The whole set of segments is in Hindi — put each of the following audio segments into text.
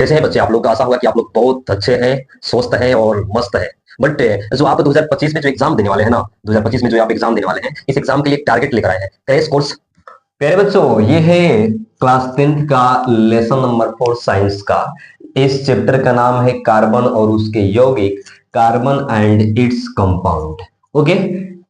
कैसे हैं बच्चे आप लोग? आशा होगा कि आप लोग बहुत अच्छे हैं, स्वस्थ हैं और मस्त हैं। बट जो आप 2025 में जो एग्जाम देने वाले हैं ना, 2025 में जो आप एग्जाम देने वाले हैं, इस एग्जाम के लिए टारगेट लेकर आए हैं क्रैश कोर्स। प्यारे बच्चों, ये है क्लास 10th का लेसन नंबर 4 साइंस का। इस चैप्टर का नाम है कार्बन और उसके यौगिक, carbon and its compound. Okay,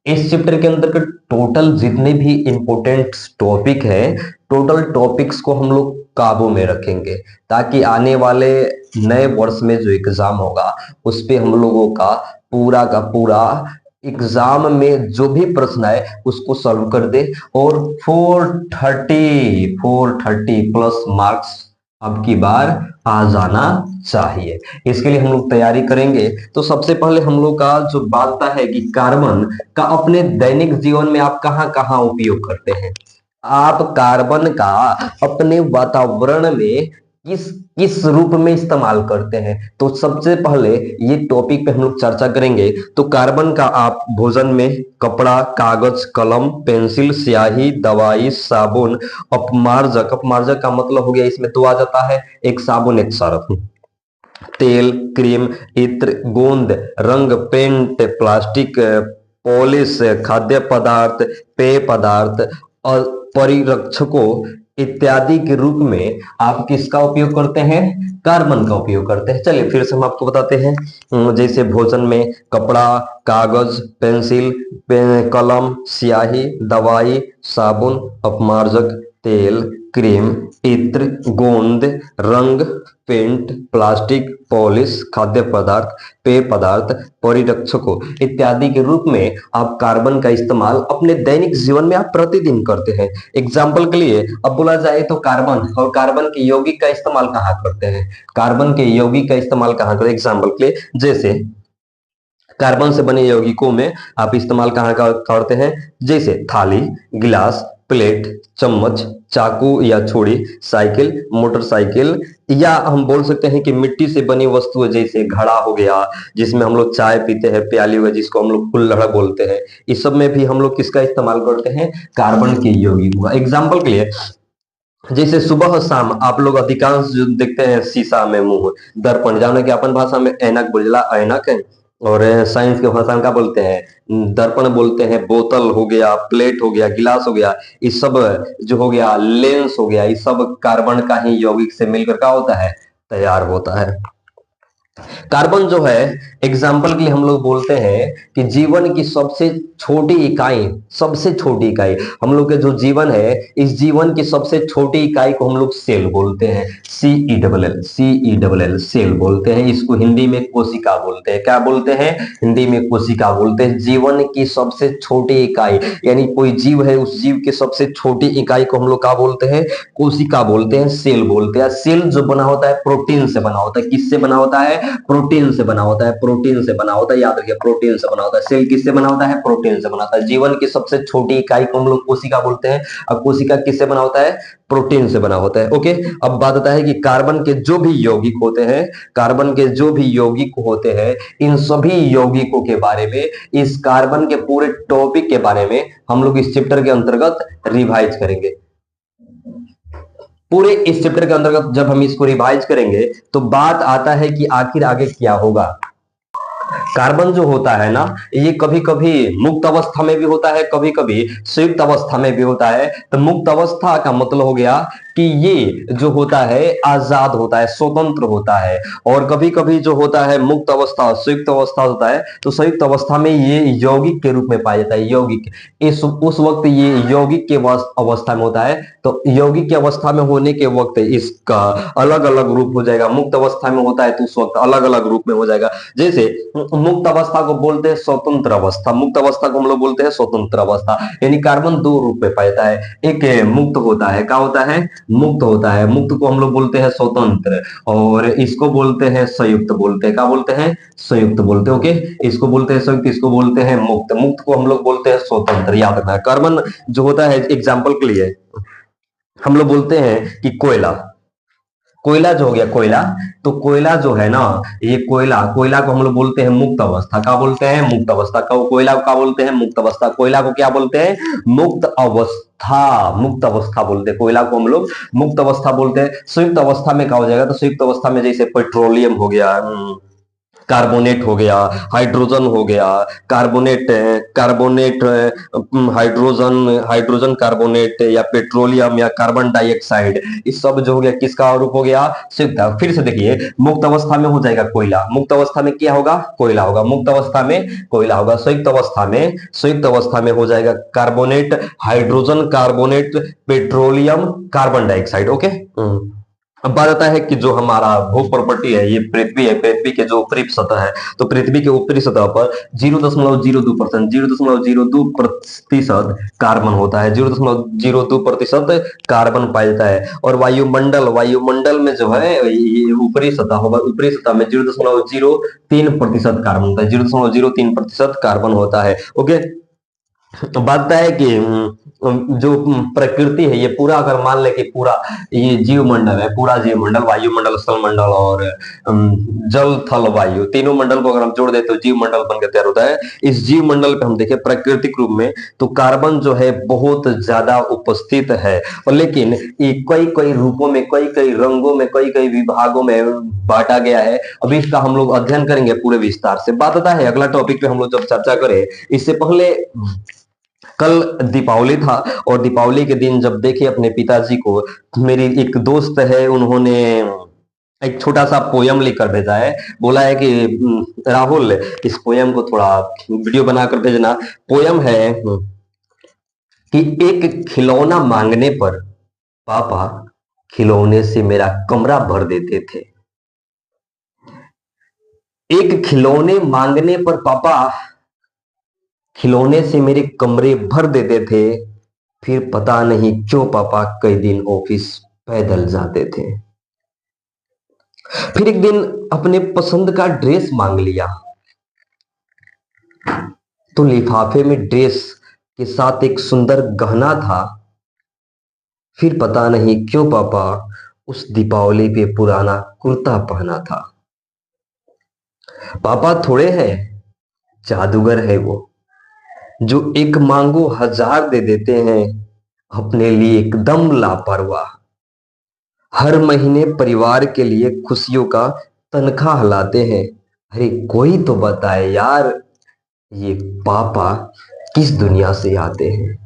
इस चैप्टर के अंदर के टोटल जितने भी इंपॉर्टेंट टॉपिक है, टोटल टॉपिक्स को हम लोग काबू में रखेंगे ताकि आने वाले नए वर्ष में जो एग्जाम होगा उस पे हम लोगों का पूरा एग्जाम में जो भी प्रश्न आए उसको सॉल्व कर दे और 430 प्लस मार्क्स अब की बार आ जाना चाहिए। इसके लिए हम लोग तैयारी करेंगे। तो सबसे पहले हम लोग का जो बात है कि कार्बन का अपने दैनिक जीवन में आप कहाँ कहाँ उपयोग करते हैं। आप कार्बन का अपने वातावरण में किस किस रूप में इस्तेमाल करते हैं, तो सबसे पहले ये टॉपिक पे हम लोग चर्चा करेंगे। तो कार्बन का आप भोजन में कपड़ा, कागज, कलम, पेंसिल, स्याही, दवाई, साबुन, अपमार्जक, अपमार्जक का मतलब हो गया इसमें तो आ जाता है एक साबुन एक सर्फ, तेल, क्रीम, इत्र, गोंद, रंग, पेंट, प्लास्टिक, पॉलिश, खाद्य पदार्थ, पेय पदार्थ और परिरक्षकों इत्यादि के रूप में आप किसका उपयोग करते हैं? कार्बन का उपयोग करते हैं। चलिए फिर से हम आपको बताते हैं। जैसे भोजन में कपड़ा, कागज, पेंसिल, कलम, स्याही, दवाई, साबुन, अपमार्जक, तेल, क्रीम, इत्र, गोंद, रंग, पेंट, प्लास्टिक, पॉलिश, खाद्य पदार्थ, पेय पदार्थ, परिरक्षकों इत्यादि के रूप में आप कार्बन का इस्तेमाल अपने दैनिक जीवन में आप प्रतिदिन करते हैं। एग्जाम्पल के लिए अब बोला जाए तो कार्बन और कार्बन के यौगिक का इस्तेमाल कहाँ करते हैं? कार्बन के यौगिक का इस्तेमाल कहाँ करते हैं? एग्जाम्पल के लिए जैसे कार्बन से बने यौगिकों में आप इस्तेमाल कहाँ करते हैं? जैसे थाली, गिलास, प्लेट, चम्मच, चाकू या छुरी, साइकिल, मोटरसाइकिल, या हम बोल सकते हैं कि मिट्टी से बनी वस्तुएं जैसे घड़ा हो गया जिसमें हम लोग चाय पीते हैं, प्याली हुआ जिसको हम लोग कुल्हड़ बोलते हैं, इस सब में भी हम लोग किसका इस्तेमाल करते हैं? कार्बन के यौगिक हुआ। एग्जाम्पल के लिए जैसे सुबह शाम आप लोग अधिकांश जो देखते हैं शीशा में मुंह, दर्पण, जानो कि अपन भाषा में ऐनक बोला, ऐनक है, और साइंस के भाषा में क्या बोलते हैं? दर्पण बोलते हैं। बोतल हो गया, प्लेट हो गया, गिलास हो गया, इस सब जो हो गया, लेंस हो गया, इस सब कार्बन का ही यौगिक से मिलकर क्या होता है? तैयार होता है। कार्बन जो है एग्जाम्पल के लिए हम लोग बोलते हैं कि जीवन की सबसे छोटी इकाई, सबसे छोटी इकाई हम लोग के जो जीवन है, इस जीवन की सबसे छोटी इकाई को हम लोग सेल बोलते हैं। CELL सेल बोलते हैं। इसको हिंदी में कोशिका बोलते हैं। क्या बोलते हैं? हिंदी में कोशिका बोलते हैं। जीवन की सबसे छोटी इकाई यानी कोई जीव है, उस जीव की सबसे छोटी इकाई को हम लोग क्या बोलते हैं? कोशिका बोलते हैं, सेल बोलते हैं। सेल जो बना होता है प्रोटीन से बना होता है। किससे बना होता है? प्रोटीन से बना होता है। प्रोटीन से बना होता है, याद रखिए, प्रोटीन से बना होता है। सेल किससे बना होता है? प्रोटीन से बना होता है। जीवन की सबसे छोटी इकाई को हम लोग कोशिका बोलते हैं। और कोशिका किससे बना होता है? प्रोटीन से बना होता है। ओके, अब बात आता है कि कार्बन के जो भी यौगिक होते हैं, कार्बन के जो भी यौगिक होते हैं, इन सभी यौगिकों के बारे में, इस कार्बन के पूरे टॉपिक के बारे में हम लोग इस चैप्टर के अंतर्गत रिवाइज करेंगे। पूरे इस चैप्टर के अंतर्गत जब हम इसको रिवाइज करेंगे तो बात आता है कि आखिर आगे क्या होगा। कार्बन जो होता है ना, ये कभी कभी मुक्त अवस्था में भी होता है, कभी कभी संयुक्त अवस्था में भी होता है। तो मुक्त अवस्था का मतलब हो गया कि ये जो होता है आजाद होता है, स्वतंत्र होता है। और कभी कभी जो होता है मुक्त अवस्था, संयुक्त अवस्था होता है, तो संयुक्त अवस्था में ये यौगिक के रूप में पाया जाता है। यौगिक इस उस वक्त ये यौगिक के अवस्था में होता है। तो यौगिक की अवस्था में होने के वक्त इसका अलग अलग रूप हो जाएगा। मुक्त अवस्था में होता है तो उस वक्त अलग अलग रूप में हो जाएगा। जैसे मुक्त अवस्था को बोलते हैं स्वतंत्र अवस्था, मुक्त अवस्था को हम लोग बोलते हैं स्वतंत्र अवस्था। यानी कार्बन दो रूप में पाया जाता है। एक मुक्त होता है, क्या होता है? मुक्त होता है। मुक्त को हम लोग बोलते हैं स्वतंत्र, और इसको बोलते हैं संयुक्त बोलते हैं। क्या बोलते हैं? संयुक्त बोलते हैं। ओके, इसको बोलते हैं संयुक्त, इसको बोलते हैं मुक्त। मुक्त को हम लोग बोलते हैं स्वतंत्र। याद रखना, कार्बन जो होता है एग्जाम्पल के लिए हम लोग बोलते हैं कि कोयला, कोयला जो हो गया कोयला, तो कोयला जो है ना, ये कोयला, कोयला को हम लोग बोलते हैं मुक्त अवस्था। क्या बोलते हैं? मुक्त अवस्था। कोयला को क्या बोलते हैं? मुक्त अवस्था। कोयला को क्या बोलते हैं? मुक्त अवस्था। मुक्त अवस्था बोलते हैं कोयला को हम लोग, मुक्त अवस्था बोलते हैं। संयुक्त अवस्था में क्या हो जाएगा? तो संयुक्त अवस्था में जैसे पेट्रोलियम हो गया, कार्बोनेट हो गया, हाइड्रोजन हो गया, carbonate, carbonate, hydrogen, hydrogen carbonate, या पेट्रोलियम, या कार्बन डाइऑक्साइड, इस सब जो हो गया किसका रूप हो गया? संयुक्त। फिर से देखिए, मुक्त अवस्था में हो जाएगा कोयला, मुक्त अवस्था में क्या होगा? कोयला होगा, मुक्त अवस्था में कोयला होगा, संयुक्त अवस्था में, संयुक्त अवस्था में हो जाएगा carbonate, hydrogen carbonate, petroleum, carbon dioxide. Okay. अब बात आता है कि जो हमारा भू प्रॉपर्टी है, ये पृथ्वी है, पृथ्वी के जो ऊपरी सतह है, तो पृथ्वी के ऊपरी सतह पर 0.02%, 0.02% कार्बन होता है, 0.02% कार्बन पाया जाता है। और वायुमंडल, वायुमंडल में जो है ये ऊपरी सतह होगा, ऊपरी सतह में 0.03% कार्बन होता है, 0.03% कार्बन होता है। ओके। तो बात है कि जो प्रकृति है, ये पूरा अगर मान ले कि पूरा ये जीवमंडल है, पूरा जीवमंडल, वायुमंडल, स्थलमंडल और जल थल वायु, तीनों मंडल को अगर हम जोड़ दें तो जीवमंडल बनकर तैयार होता है। इस जीवमंडल पे हम देखें प्राकृतिक रूप में तो कार्बन जो है बहुत ज्यादा उपस्थित है, और लेकिन ये कई कई रूपों में, कई कई रंगों में, कई कई विभागों में बांटा गया है। अभी इसका हम लोग अध्ययन करेंगे पूरे विस्तार से। बात आता है अगला टॉपिक पे हम लोग जब चर्चा करें, इससे पहले कल दीपावली था, और दीपावली के दिन जब देखे अपने पिताजी को, मेरी एक दोस्त है, उन्होंने एक छोटा सा पोयम लिखकर भेजा है। बोला है कि राहुल, इस पोयम को थोड़ा वीडियो बनाकर भेजना। पोयम है कि एक खिलौना मांगने पर पापा खिलौने से मेरा कमरा भर देते थे। एक खिलौने मांगने पर पापा खिलौने से मेरे कमरे भर देते थे, फिर पता नहीं क्यों पापा कई दिन ऑफिस पैदल जाते थे। फिर एक दिन अपने पसंद का ड्रेस मांग लिया, तो लिफाफे में ड्रेस के साथ एक सुंदर गहना था। फिर पता नहीं क्यों पापा उस दीपावली पे पुराना कुर्ता पहना था। पापा थोड़े हैं, जादूगर है वो, जो एक मांगो 1000 दे देते हैं, अपने लिए एकदम लापरवाह। हर महीने परिवार के लिए खुशियों का तनख्वाह लाते हैं। अरे कोई तो बताए यार, ये पापा किस दुनिया से आते हैं,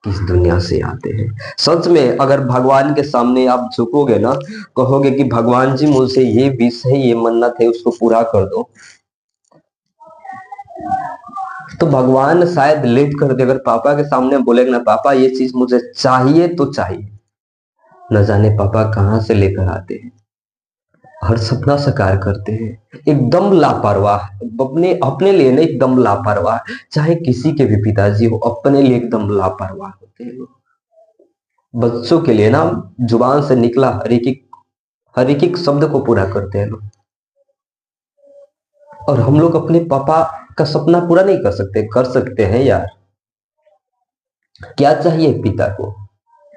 किस दुनिया से आते हैं। सच में अगर भगवान के सामने आप झुकोगे ना, कहोगे कि भगवान जी मुझसे ये विश है, ये मन्नत है, उसको पूरा कर दो, तो भगवान शायद लेट कर दे। अगर पापा के सामने बोलेगा ना, पापा ये चीज मुझे चाहिए, तो चाहिए, न जाने पापा कहां से लेकर आते हैं, हर सपना साकार करते हैं। एकदम लापरवाह, अपने अपने लिए नहीं, एकदम लापरवाह। चाहे किसी के भी पिताजी हो, अपने लिए एकदम लापरवाह होते हैं लोग। बच्चों के लिए ना जुबान से निकला हर एक शब्द को पूरा करते हैं लोग। और हम लोग अपने पापा का सपना पूरा नहीं कर सकते? कर सकते हैं यार। क्या चाहिए पिता को?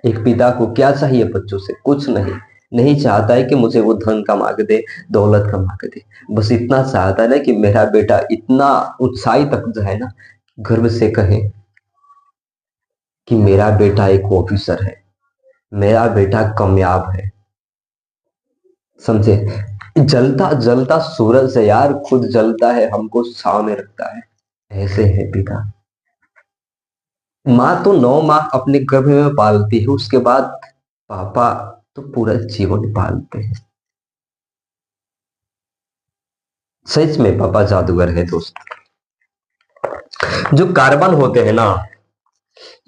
एक पिता को क्या चाहिए बच्चों से? कुछ नहीं, नहीं चाहता है कि मुझे वो धन कमा के दे, दौलत कमा के दे। बस इतना चाहता है ना कि मेरा बेटा इतना ऊंचाई तक जो है ना, गर्व से कहे कि मेरा बेटा एक ऑफिसर है, मेरा बेटा कामयाब है। समझे? जलता जलता सूरज से यार खुद जलता है, हमको छांव में रखता है। ऐसे है पिता। माँ तो 9 माह अपने गर्भ में पालती है, उसके बाद पापा तो पूरा जीवन पालते हैं। सच में पापा जादूगर है दोस्त। जो कार्बन होते हैं ना,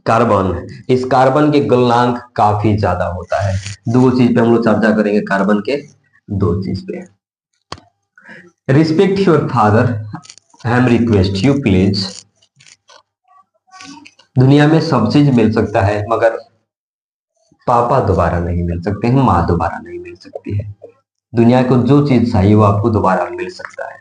कार्बन, इस कार्बन के गलनांक काफी ज्यादा होता है। दो चीज पे हम लोग चर्चा करेंगे, कार्बन के दो चीज पे। Respect your father, I am request you please. दुनिया में सब चीज मिल सकता है, मगर पापा दोबारा नहीं मिल सकते हैं, माँ दोबारा नहीं मिल सकती है। दुनिया को जो चीज चाहिए वो आपको दोबारा मिल सकता है।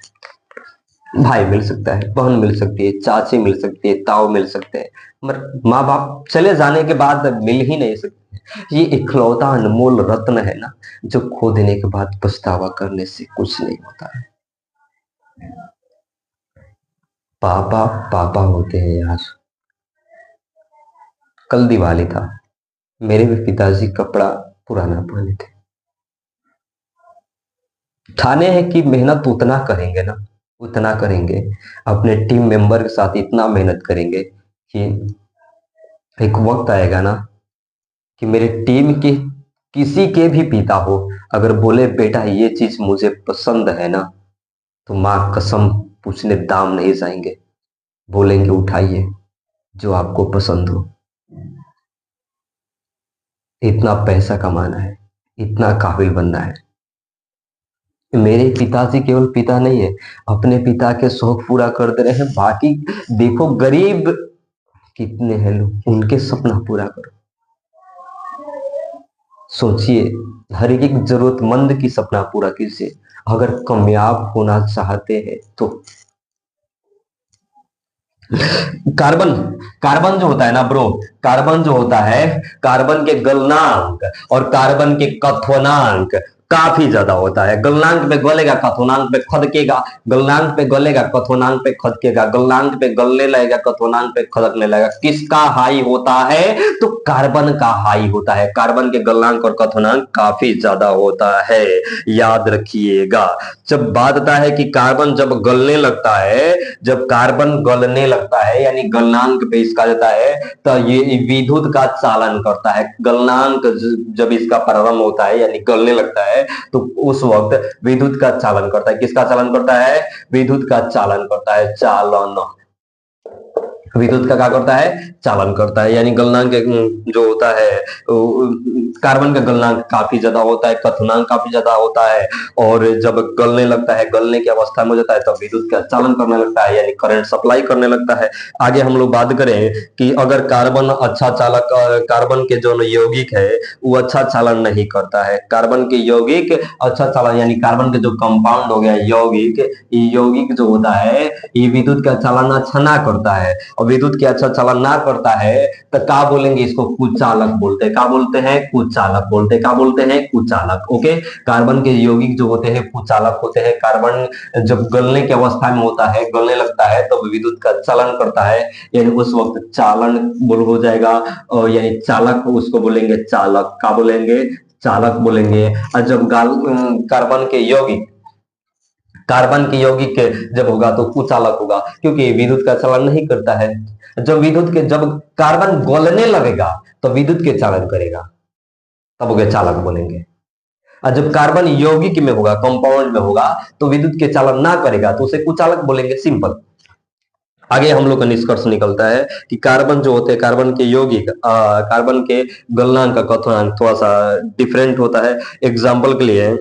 भाई मिल सकता है, बहन मिल सकती है, चाची मिल सकती है, ताऊ मिल सकते हैं, मगर माँ बाप चले जाने के बाद मिल ही नहीं सकते। ये इकलौता अनमोल रत्न है ना, जो खो देने के बाद पछतावा करने से कुछ नहीं होता है। पापा पापा होते हैं यार। कल दिवाली था, मेरे भी पिताजी कपड़ा पुराना पहने थे। ठाने हैं कि मेहनत उतना करेंगे ना, उतना करेंगे, अपने टीम मेंबर के साथ इतना मेहनत करेंगे कि एक वक्त आएगा ना कि मेरे टीम के किसी के भी पिता हो, अगर बोले बेटा ये चीज मुझे पसंद है ना, तो माँ कसम पूछने दाम नहीं जाएंगे, बोलेंगे उठाइए जो आपको पसंद हो। इतना पैसा कमाना है, इतना काबिल बनना है। मेरे पिताजी केवल पिता नहीं है, अपने पिता के शौक पूरा कर दे रहे हैं। बाकी देखो गरीब कितने हैं लोग, उनके सपना पूरा करो। सोचिए, हर एक जरूरतमंद की सपना पूरा कीजिए। अगर कामयाब होना चाहते हैं तो कार्बन कार्बन जो होता है ना ब्रो, कार्बन जो होता है, कार्बन के गलनांक और कार्बन के कथनांक काफी ज्यादा होता है। गलनांक पे गलेगा, कथनांक पे खदकेगा, गलनांक पे गलेगा, कथनांक पे खदकेगा, गलनांक पे गलने लगेगा, कथनांक पे खदकने लगेगा। किसका हाई होता है? तो कार्बन का हाई होता है। कार्बन के गलनांक और कथनांक काफी ज्यादा होता है, याद रखिएगा। जब बात आता है कि कार्बन जब गलने लगता है, जब कार्बन गलने लगता है यानी गलनांक पे इसका जाता है, तो ये विद्युत का चालन करता है। गलनांक जब इसका प्रारंभ होता है यानी गलने लगता है, तो उस वक्त विद्युत का चालन करता है। किसका चालन करता है? विद्युत का चालन करता है, चालन। विद्युत का क्या करता है? चालन करता है। यानी गलनांक जो होता है, कार्बन का गलनांक काफी ज्यादा होता है, कथनांक काफी ज्यादा होता है, और जब गलने लगता है, गलने की अवस्था में हो जाता है, तब विद्युत का चालन करने लगता है, यानी करंट सप्लाई करने लगता है। आगे हम लोग बात करें कि अगर कार्बन अच्छा चालक, कार्बन के जो यौगिक है वो अच्छा चालन नहीं करता है। कार्बन के यौगिक अच्छा चालन यानी कार्बन के जो कंपाउंड हो गया यौगिक, ये यौगिक जो होता है ये विद्युत का चालन अच्छा ना करता है, और विद्युत के अच्छा चालन ना करता है तो क्या बोलेंगे? इसको कुचालक बोलते हैं। क्या बोलते हैं? कुचालक बोलते हैं। क्या बोलते हैं? कुचालक। ओके, कार्बन के यौगिक जो होते हैं कुचालक होते हैं। कार्बन जब गलने की अवस्था में होता है, गलने लगता है, तो विद्युत का चालन करता है, यानी उस वक्त चालन बोल हो जाएगा, और यानी चालक उसको बोलेंगे चालक। क्या बोलेंगे? चालक बोलेंगे। और जब कार्बन के यौगिक, कार्बन के यौगिक जब होगा तो कुचालक होगा, क्योंकि विद्युत का चालन नहीं करता है। जब कार्बन गलने लगेगा तो विद्युत के चालन करेगा, तब हो गया चालक बोलेंगे। और जब कार्बन यौगिक में होगा, कंपाउंड में होगा, तो विद्युत के चालन ना करेगा तो उसे कुचालक बोलेंगे। सिंपल। आगे हम लोग का निष्कर्ष निकलता है कि कार्बन जो होते हैं, कार्बन के यौगिक, कार्बन के गलनांक का कथनांक थोड़ा सा डिफरेंट होता है। एग्जाम्पल के लिए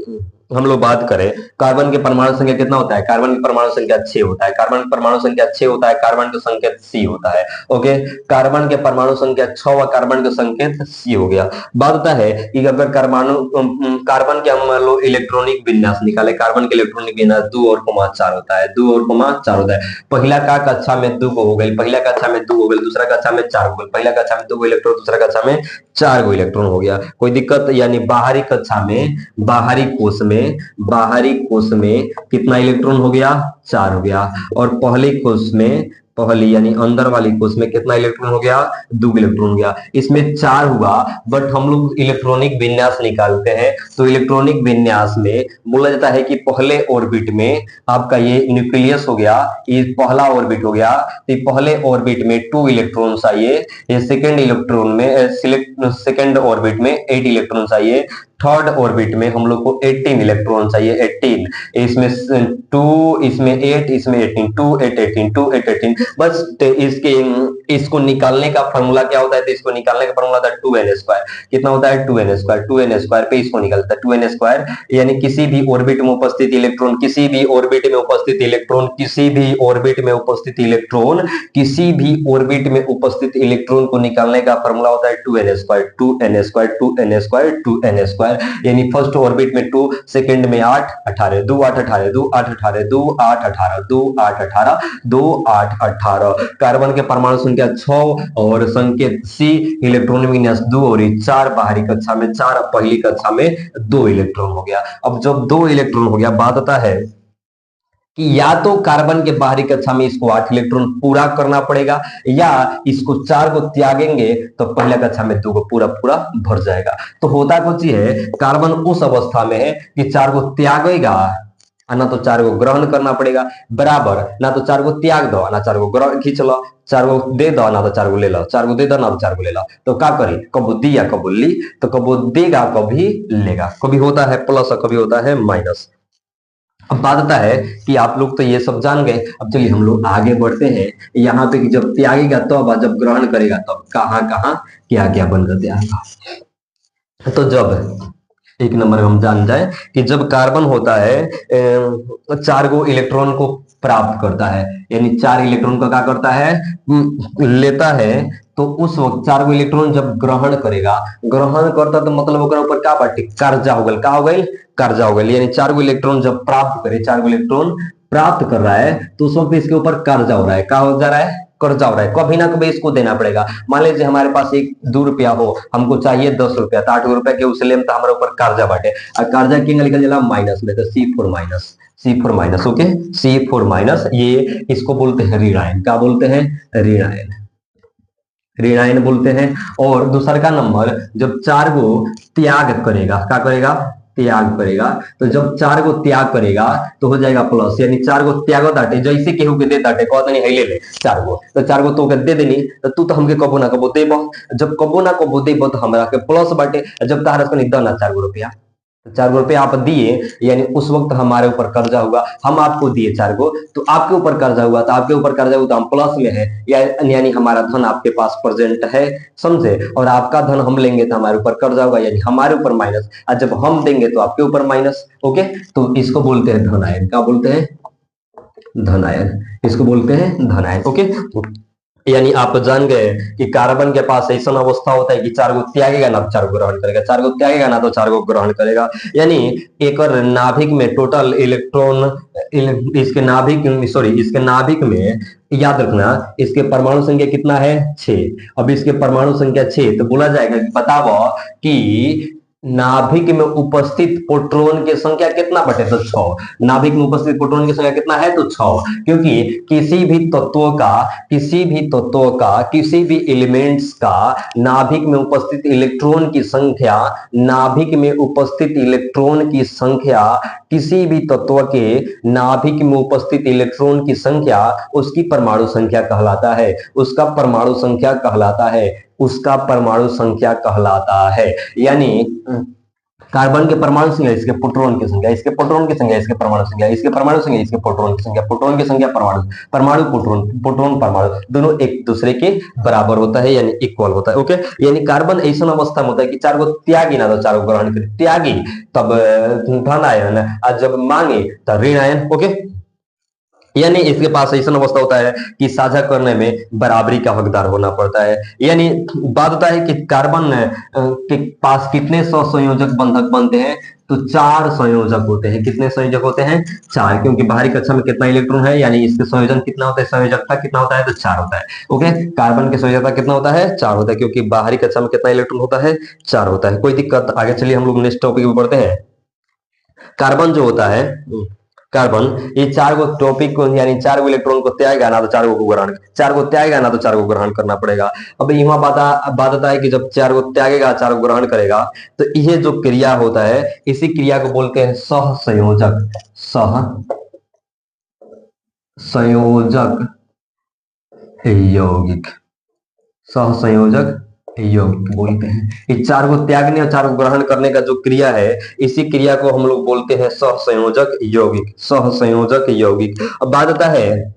हम लोग बात करें, कार्बन के परमाणु संख्या कितना होता है? कार्बन की परमाणु संख्या 6 होता है। कार्बन की परमाणु संख्या 6 होता है, कार्बन का संकेत C होता है। ओके, कार्बन के परमाणु संख्या 6 व कार्बन का संकेत C हो गया। बात होता है कि अगर कार्बन के हम मान लो इलेक्ट्रॉनिक विन्यास निकाले, कार्बन के इलेक्ट्रॉनिक विन्यास 2 और 4 होता है, 2 और 4 होता है। पहला का कक्षा में 2 हो गई, पहला कक्षा में 2 हो गई, दूसरा कक्षा में 4 हो गई। पहला कक्षा में 2 इलेक्ट्रॉन, दूसरा कक्षा में 4 इलेक्ट्रॉन हो गया। कोई दिक्कत? यानी बाहरी कक्षा में, बाहरी कोश में कितना इलेक्ट्रॉन हो गया? 4 हो गया। और पहले कोश में, पहली यानी अंदर वाली कोश में कितना इलेक्ट्रॉन हो गया? 2 इलेक्ट्रॉन हो गया। इसमें 4 हुआ, बट हम लोग इलेक्ट्रॉनिक विन्यास निकालते हैं, तो इलेक्ट्रॉनिक विन्यास में बोला जाता है कि पहले ऑर्बिट में आपका ये न्यूक्लियस हो गया, ये पहला ऑर्बिट हो गया, तो पहले ऑर्बिट में 2 इलेक्ट्रॉन चाहिए, ये सेकंड इलेक्ट्रॉन में, सेकंड ऑर्बिट में 8 इलेक्ट्रॉन चाहिए, थर्ड ऑर्बिट में हम लोग को 18 इलेक्ट्रॉन चाहिए, 18। इसमें 2, इसमें 8, इसमें 18, 2 8 18, 2 8 18। बस इसको निकालने का फॉर्मूला क्या होता है? तो इसको निकालने का फॉर्मूला होता है 2n²। कितना होता है? 2n²। 2n² पे इसको निकलता है 2n², यानी किसी भी ऑर्बिट में उपस्थित इलेक्ट्रॉन, किसी भी ऑर्बिट में उपस्थित इलेक्ट्रॉन, किसी भी ऑर्बिट में उपस्थित इलेक्ट्रॉन, किसी भी ऑर्बिट में उपस्थित इलेक्ट्रॉन को निकालने का फॉर्मूला होता है 2n²। 2n², 2n², 2n², यानी फर्स्ट ऑर्बिट में 2, सेकंड में 8 18, 2 8 18, 2 8 18, 2 8 18, 2 8 18, 2 8 18। कार्बन के परमाणु संख्या संख्या 6 और संकेत C, इलेक्ट्रॉन विन्यास 2 और 4, बाहरी कक्षा में 4, पहली कक्षा में 2 इलेक्ट्रॉन हो गया। अब जब 2 इलेक्ट्रॉन हो गया, बात आता है कि या तो कार्बन के बाहरी कक्षा में इसको 8 इलेक्ट्रॉन पूरा करना पड़ेगा, या इसको 4 को त्यागेंगे तो पहला कक्षा में 2 को पूरा पूरा भर जाएगा। तो होता कुछ ही है, कार्बन उस अवस्था में है कि 4 को त्यागेगा, ना तो 4 को ग्रहण करना पड़ेगा, बराबर ना तो 4 को त्याग दो ना 4 को ग्रहण खींच लो, 4 को दे दो ना तो 4 को ले लो, 4 को दे दो ना तो 4 को ले लो। तो क्या करी, कबो दिया कबो ली, तो कबो देगा कभी लेगा, कभी होता है प्लस और कभी होता है माइनस। अब बात आता है कि आप लोग तो ये सब जान गए, अब चलिए हम लोग आगे बढ़ते हैं। यहाँ पे जब त्यागेगा तब, जब ग्रहण करेगा तब कहाँ कहाँ क्या क्या बनकर त्यागेगा। तो जब एक नंबर हम जान जाए कि जब कार्बन होता है 4 गो इलेक्ट्रॉन को प्राप्त करता है, यानी 4 इलेक्ट्रॉन का क्या करता है, लेता है, तो उस वक्त 4 गो इलेक्ट्रॉन जब ग्रहण करेगा, ग्रहण करता तो मतलब ओकरा ऊपर क्या बाटे, कर्जा हो गल, का हो गई, कर्जा हो गई। यानी 4 गो इलेक्ट्रॉन जब प्राप्त करे, 4 गो इलेक्ट्रॉन प्राप्त कर रहा है तो उस वक्त इसके ऊपर कर्जा हो रहा है, क्या हो जा रहा है, कर्जा हो रहा है, कभी ना कभी इसको देना पड़ेगा। मान लीजिए हमारे पास एक 2 रुपया हो, हमको चाहिए 10 रुपया, तो 8 रुपया के उसे लेम तो हमारे ऊपर कर्जा बाटे, और कर्जा किंग निकल जाला माइनस में, तो C4 minus, C4 minus, okay, C4 minus, ये इसको बोलते हैं ऋणायन, क्या बोलते हैं, ऋणायन, ऋणायन बोलते हैं। और दूसरा का नंबर, जब 4 को त्याग करेगा, क्या करेगा, त्याग करेगा, तो जब 4 को त्याग करेगा तो हो जाएगा प्लस, यानी 4 को त्याग दाटे, जैसे केहू के दे दाटे, कहत नहीं है ले ले 4 को, तो 4 को तो के दे देनी, तो तू तो हमके कबो ना कबो देबो, जब कबो ना कबो देबो तो हमरा के प्लस बाटे, जब तारस को नहीं दना 4 रुपया, तो 4 रुपये आप दिए, यानी उस वक्त हमारे ऊपर कर्जा हुआ, हम आपको दिए 4 को, तो आपके ऊपर कर्जा हुआ, तो आपके ऊपर कर्जा हुआ तो हम प्लस में है, यानी हमारा धन आपके पास प्रेजेंट है, समझे, और आपका धन हम लेंगे तो हमारे ऊपर कर्जा होगा, यानी हमारे ऊपर माइनस, और जब हम देंगे तो आपके ऊपर माइनस, ओके। तो इसको बोलते हैं धनायन, क्या बोलते हैं, धनायन, इसको बोलते हैं धनायन, ओके। यानी आप जान गए कि कार्बन के पास ऐसा अवस्था होता है कि 4 को त्यागेगा ना तो 4 को ग्रहण करेगा, 4 को त्यागेगा ना तो 4 को ग्रहण करेगा, यानी एक नाभिक में टोटल इलेक्ट्रॉन, इसके नाभिक, सॉरी, इसके नाभिक में याद रखना इसके परमाणु संख्या कितना है, 6। अब इसके परमाणु संख्या 6, तो बोला जाएगा कि बताओ कि नाभिक में उपस्थित प्रोटॉन की संख्या कितना बटे, तो 6। नाभिक में उपस्थित प्रोटॉन की संख्या कितना है, तो 6, क्योंकि किसी भी एलिमेंट्स का नाभिक में उपस्थित इलेक्ट्रॉन की संख्या, नाभिक में उपस्थित इलेक्ट्रॉन की संख्या, किसी भी तत्व के नाभिक में उपस्थित इलेक्ट्रॉन की संख्या उसकी परमाणु संख्या कहलाता है, उसका परमाणु संख्या कहलाता है, उसका परमाणु संख्या कहलाता है। यानी कार्बन के परमाणु संख्या, इसके प्रोटॉन की संख्या, इसके प्रोटॉन की संख्या, इसके परमाणु संख्या, इसके परमाणु संख्या, इसके प्रोटॉन की संख्या, प्रोटॉन की संख्या, परमाणु, परमाणु प्रोटॉन, प्रोटॉन परमाणु, दोनों एक दूसरे के बराबर होता है, यानी इक्वल होता है, ओके। यानी कार्बन ऐसा अवस्था में होता है कि 4 को त्यागी ना तो 4 को ग्रहण करे, त्यागी तब धनायन, और जब मांगे तब ऋणायन, ओके। यानी इसके पास ऐसा अवस्था होता है कि साझा करने में बराबरी का हकदार होना पड़ता है। यानी बात होता है कि कार्बन के पास कितने सहसंयोजक बंधक बनते हैं, तो 4 संयोजक होते हैं। कितने संयोजक होते हैं, 4, क्योंकि बाहरी कक्षा में कितना इलेक्ट्रॉन है, यानी इसके संयोजन कितना होता है, संयोजकता कितना होता है, तो 4 होता है, ओके। कार्बन की संयोजकता कितना होता है, 4 होता है, क्योंकि बाहरी कक्षा में कितना इलेक्ट्रॉन होता है, 4 होता है। कोई दिक्कत, आगे चलिए हम लोग नेक्स्ट टॉपिक पे बढ़ते हैं। कार्बन जो होता है, कार्बन ये 4 को टॉपिक को, यानी 4 को इलेक्ट्रॉन को त्यागेगा ना तो 4 को ग्रहण, 4 को त्यागेगा ना तो 4 को ग्रहण करना पड़ेगा। अब यहाँ बात आता है कि जब 4 को त्यागेगा 4 को ग्रहण करेगा, तो यह जो क्रिया होता है, इसी क्रिया को बोलते हैं सह संयोजक, सह संयोजक यौगिक, सह संयोजक यौगिक बोलते हैं। इस 4 को त्यागने और 4 को ग्रहण करने का जो क्रिया है, इसी क्रिया को हम लोग बोलते हैं सहसंयोजक यौगिक, सहसंयोजक यौगिक। अब बात आता है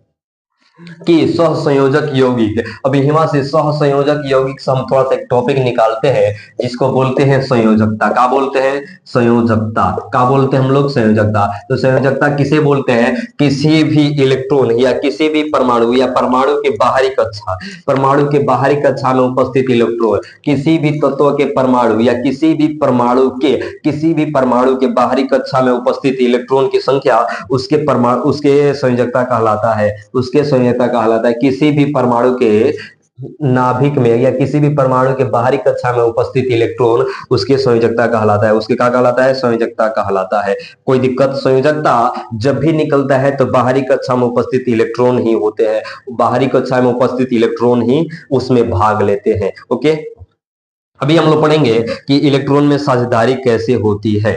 कि सहसंयोजक यौगिक, अब यहाँ से सहसंयोजक यौगिक से हम थोड़ा सा एक टॉपिक निकालते हैं जिसको बोलते हैं संयोजकता। क्या बोलते हैं, संयोजकता। क्या बोलते हैं हम लोग, संयोजकता। तो संयोजकता किसे बोलते हैं, किसी भी इलेक्ट्रॉन या किसी भी परमाणु या परमाणु के बाहरी कक्षा, परमाणु के बाहरी कक्षा में उपस्थित इलेक्ट्रॉन, किसी भी तत्व के परमाणु या किसी भी परमाणु के बाहरी कक्षा में उपस्थित इलेक्ट्रॉन की संख्या उसके परमाणु, उसके संयोजकता कहलाता है, उसके संयोजकता कहलाता है। किसी भी परमाणु के नाभिक में या किसी भी परमाणु के बाहरी कक्षा में उपस्थित इलेक्ट्रॉन उसकी संयोजकता कहलाता है। उसके क्या कहलाता है? संयोजकता कहलाता है। कोई दिक्कत? संयोजकता जब भी निकलता है तो बाहरी कक्षा में उपस्थित इलेक्ट्रॉन ही होते हैं, बाहरी कक्षा में उपस्थित इलेक्ट्रॉन ही उसमें भाग लेते हैं। ओके, अभी हम लोग पढ़ेंगे कि इलेक्ट्रॉन में साझेदारी कैसे होती है।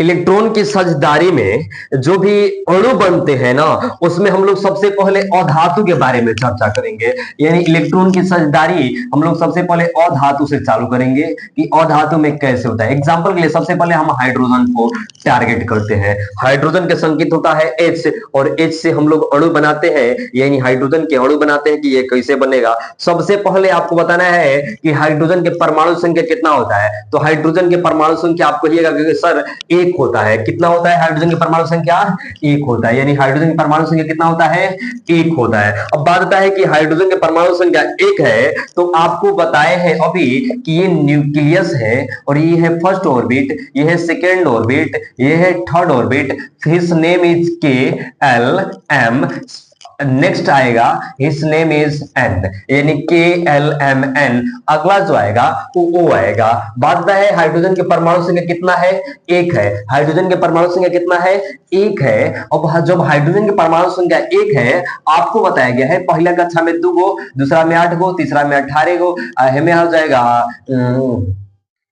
इलेक्ट्रॉन की साझेदारी में जो भी अणु बनते हैं ना, उसमें हम लोग सबसे पहले अधातु के बारे में चर्चा करेंगे। यानी इलेक्ट्रॉन की साझेदारी हम लोग सबसे पहले अधातु से चालू करेंगे कि अधातु में कैसे होता है। एग्जांपल के लिए सबसे पहले हम हाइड्रोजन को टारगेट करते हैं। हाइड्रोजन का संकेत होता है H, और H से हम लोग अणु बनाते हैं, यानी हाइड्रोजन के अणु बनाते हैं। कि ये कैसे बनेगा? सबसे पहले आपको बताना है कि हाइड्रोजन के परमाणु संख्या कितना होता है। तो हाइड्रोजन के परमाणु संख्या आप कहिएगा कि सर एक होता है। कितना होता है हाइड्रोजन की परमाणु संख्या? एक होता है। यानी हाइड्रोजन की परमाणु संख्या कितना होता है? एक होता है। अब बात आता है कि हाइड्रोजन की परमाणु संख्या एक है, तो आपको बताए हैं अभी कि ये न्यूक्लियस है, और ये है फर्स्ट ऑर्बिट, ये है सेकेंड ऑर्बिट, ये है third orbit. His name is KLM। Next आएगा हिज नेम इज N, यानी KLMN। अगला जो आएगा वो O आएगा। बात है हाइड्रोजन के परमाणु संख्या कितना है? एक है। हाइड्रोजन के परमाणु संख्या कितना है? एक है। अब जब हाइड्रोजन के परमाणु संख्या एक है, आपको बताया गया है पहला कक्षा में 2 गो, दूसरा में 8 गो, तीसरा में 18 गो, हमें हो जाएगा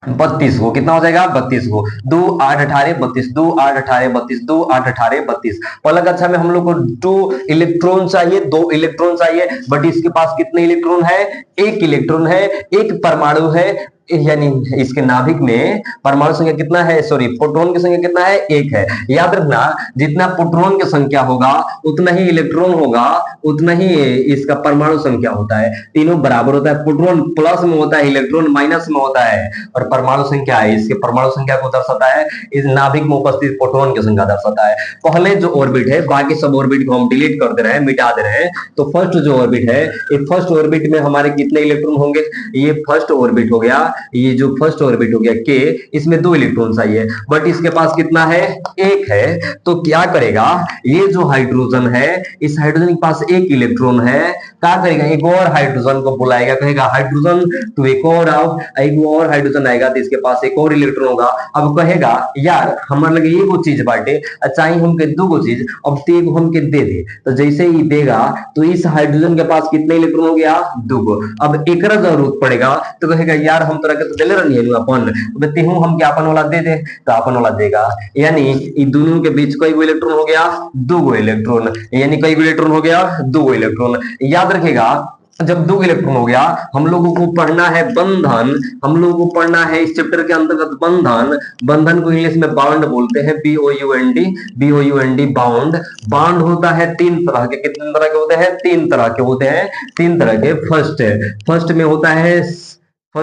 32 गो। कितना हो जाएगा? 32 गो। 2 8 18 32, 2 8 18 32, 2 8 18 32। पहला कक्षा में हम लोग को 2 इलेक्ट्रॉन चाहिए, 2 इलेक्ट्रॉन चाहिए, बट इसके पास कितने इलेक्ट्रॉन है? एक इलेक्ट्रॉन है, एक परमाणु है। यानी इसके नाभिक में परमाणु संख्या कितना है? सॉरी, प्रोटॉन की संख्या कितना है? एक है। याद रखना, जितना प्रोटॉन की संख्या होगा उतना ही इलेक्ट्रॉन होगा, उतना ही इसका परमाणु संख्या होता है। तीनों बराबर होता है। प्रोटॉन प्लस में होता है, इलेक्ट्रॉन माइनस में होता है, और परमाणु संख्या है इसके परमाणु संख्या को दर्शाता है, इस नाभिक में उपस्थित प्रोटॉन की संख्या दर्शाता है। पहले जो ऑर्बिट है, बाकी सब ऑर्बिट को हम डिलीट कर दे रहे हैं, मिटा दे रहे हैं। तो फर्स्ट जो ऑर्बिट है, ये फर्स्ट ऑर्बिट में हमारे कितने इलेक्ट्रॉन होंगे? ये फर्स्ट ऑर्बिट हो गया, ये जो फर्स्ट ऑर्बिट हो गया K, इसमें 2 इलेक्ट्रॉन चाहिए, बट इसके पास कितना है? एक है। तो क्या करेगा? ये जो हाइड्रोजन है, इस हाइड्रोजन के पास एक इलेक्ट्रॉन है, क्या करेगा? एक और हाइड्रोजन को बुलाएगा, कहेगा हाइड्रोजन तू एक और आओ। एक और हाइड्रोजन आएगा तो इसके पास एक और इलेक्ट्रॉन होगा। अब कहेगा यार हमारे लगे ये वो चीज बांटे, चाहिए हमके 2 चीज, अब ते को हमके दे दे। तो जैसे ही देगा तो इस हाइड्रोजन के पास कितने इलेक्ट्रॉन हो गया? 2। अब एक जरूरत पड़ेगा तो कहेगा यार हम तो रखे तो दिले रहनी है अपन, तेहू हम क्या अपन वाला दे दे, तो अपन वाला देगा। यानी इन दोनों के बीच कई इलेक्ट्रॉन हो गया? 2 इलेक्ट्रॉन। यानी कई इलेक्ट्रॉन हो गया? 2 इलेक्ट्रॉन। याद रखेगा, जब 2 इलेक्ट्रॉन हो गया, हम लोगों को पढ़ना है बंधन। हम लोगों को पढ़ना है इस चैप्टर के अंतर्गत बंधन। बंधन को इंग्लिश में बाउंड बोलते हैं, BOUND, BOUND, बाउंड। बाउंड होता है 3 तरह के। कितने तरह के होते हैं? 3 तरह के होते हैं, 3 तरह के। फर्स्ट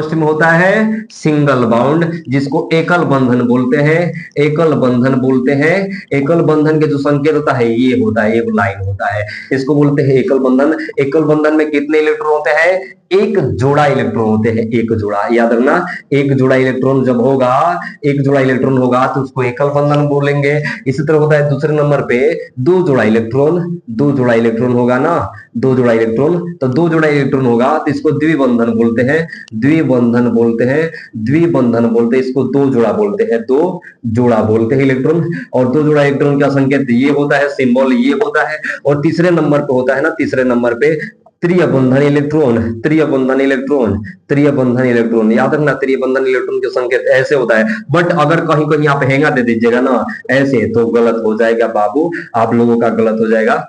में होता है सिंगल बाउंड, जिसको एकल बंधन बोलते हैं। एकल बंधन बोलते हैं। एकल बंधन के जो संकेत होता है ये होता है, एक लाइन होता है, इसको बोलते हैं एकल बंधन। एकल बंधन में कितने इलेक्ट्रॉन होते हैं? एक जोड़ा इलेक्ट्रॉन होते हैं, एक जोड़ा। याद रखना, एक जोड़ा इलेक्ट्रॉन जब होगा, एक जोड़ा इलेक्ट्रॉन होगा तो उसको एकल बंधन बोलेंगे। इसी तरह होता है दूसरे नंबर पे 2 जोड़ा इलेक्ट्रॉन। 2 जोड़ा इलेक्ट्रॉन होगा ना, 2 जोड़ा इलेक्ट्रॉन, तो 2 जोड़ा इलेक्ट्रॉन होगा तो इसको द्विबंधन बोलते हैं। द्विबंधन बोलते हैं, द्विबंधन बोलते हैं इसको। 2 जोड़ा बोलते हैं, 2 जोड़ा बोलते हैं इलेक्ट्रॉन। और 2 जोड़ा इलेक्ट्रॉन का संकेत ये होता है, सिंबल ये होता है। और तीसरे नंबर पे होता है ना, तीसरे नंबर पे त्रिय बंधन इलेक्ट्रॉन। त्रिय बंधन इलेक्ट्रॉन, त्रिय बंधन इलेक्ट्रॉन। याद रखना, त्रिय बंधन इलेक्ट्रॉन के संकेत ऐसे होता है। बट अगर कहीं कहीं आप हेंगा दे दीजिएगा ना ऐसे, तो गलत हो जाएगा बाबू, आप लोगों का गलत हो जाएगा।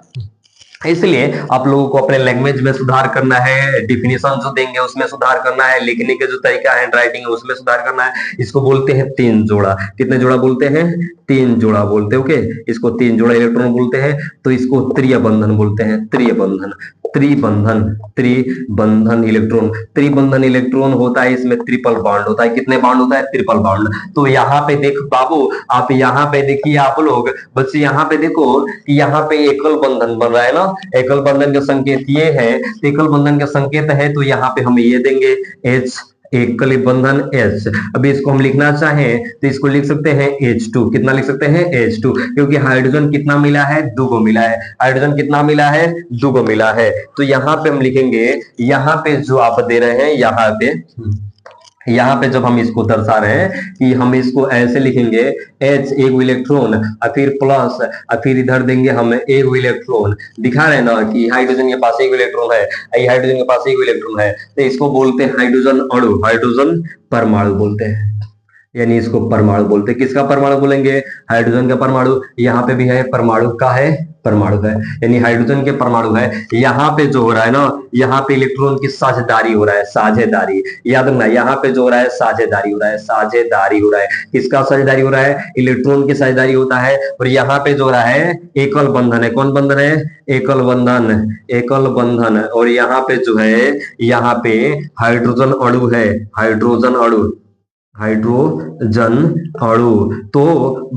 इसलिए आप लोगों को अपने लैंग्वेज में सुधार करना है, डिफिनेशन जो देंगे उसमें सुधार करना है, लिखने के जो तरीका हैंड राइटिंग है उसमें सुधार करना है। इसको बोलते हैं 3 जोड़ा। कितने जोड़ा बोलते हैं? 3 जोड़ा बोलते हैं। ओके, इसको 3 जोड़ा इलेक्ट्रॉन बोलते हैं, तो इसको त्रिय बंधन बोलते हैं। त्रिय बंधन, त्रिबंधन, त्रिबंधन इलेक्ट्रॉन। त्रिबंधन इलेक्ट्रॉन होता है, इसमें ट्रिपल बॉन्ड होता है। कितने बॉन्ड होता है? Triple bond. तो यहाँ पे देख बाबू, आप यहाँ पे देखिए, आप लोग बच्चे यहाँ पे देखो कि यहाँ पे एकल बंधन बन रहा है ना। एकल बंधन का संकेत ये है, एकल बंधन का संकेत है, तो यहाँ पे हम ये देंगे H, एकल बंधन H। अभी इसको हम लिखना चाहें तो इसको लिख सकते हैं H2। कितना लिख सकते हैं? H2, क्योंकि हाइड्रोजन कितना मिला है? 2 को मिला है। हाइड्रोजन कितना मिला है? 2 को मिला है। तो यहाँ पे हम लिखेंगे, यहाँ पे जो आप दे रहे हैं, यहाँ पे जब हम इसको दर्शा रहे हैं कि हम इसको ऐसे लिखेंगे, H एक इलेक्ट्रॉन और फिर प्लस और फिर इधर देंगे हम एक इलेक्ट्रॉन। दिखा रहे हैं ना कि हाइड्रोजन के पास एक इलेक्ट्रॉन है, हाइड्रोजन के पास एक इलेक्ट्रॉन है, तो इसको बोलते हैं हाइड्रोजन अणु, हाइड्रोजन परमाणु बोलते हैं। यानी इसको परमाणु बोलते हैं। किसका परमाणु बोलेंगे? हाइड्रोजन का परमाणु। यहाँ पे भी है परमाणु का है, परमाणु है, यानी हाइड्रोजन के परमाणु है। यहाँ पे जो हो रहा है ना, यहाँ पे इलेक्ट्रॉन की साझेदारी हो रहा है, साझेदारी। याद रखना, यहाँ पे जो हो रहा है साझेदारी हो रहा है, साझेदारी हो रहा है। किसका साझेदारी हो रहा है? इलेक्ट्रॉन की साझेदारी होता है। और यहाँ पे जो हो रहा है एकल बंधन है। कौन बंधन है? एकल बंधन, एकल बंधन। और यहाँ पे जो है, यहाँ पे हाइड्रोजन अणु है, हाइड्रोजन अणु, हाइड्रोजन अणु। तो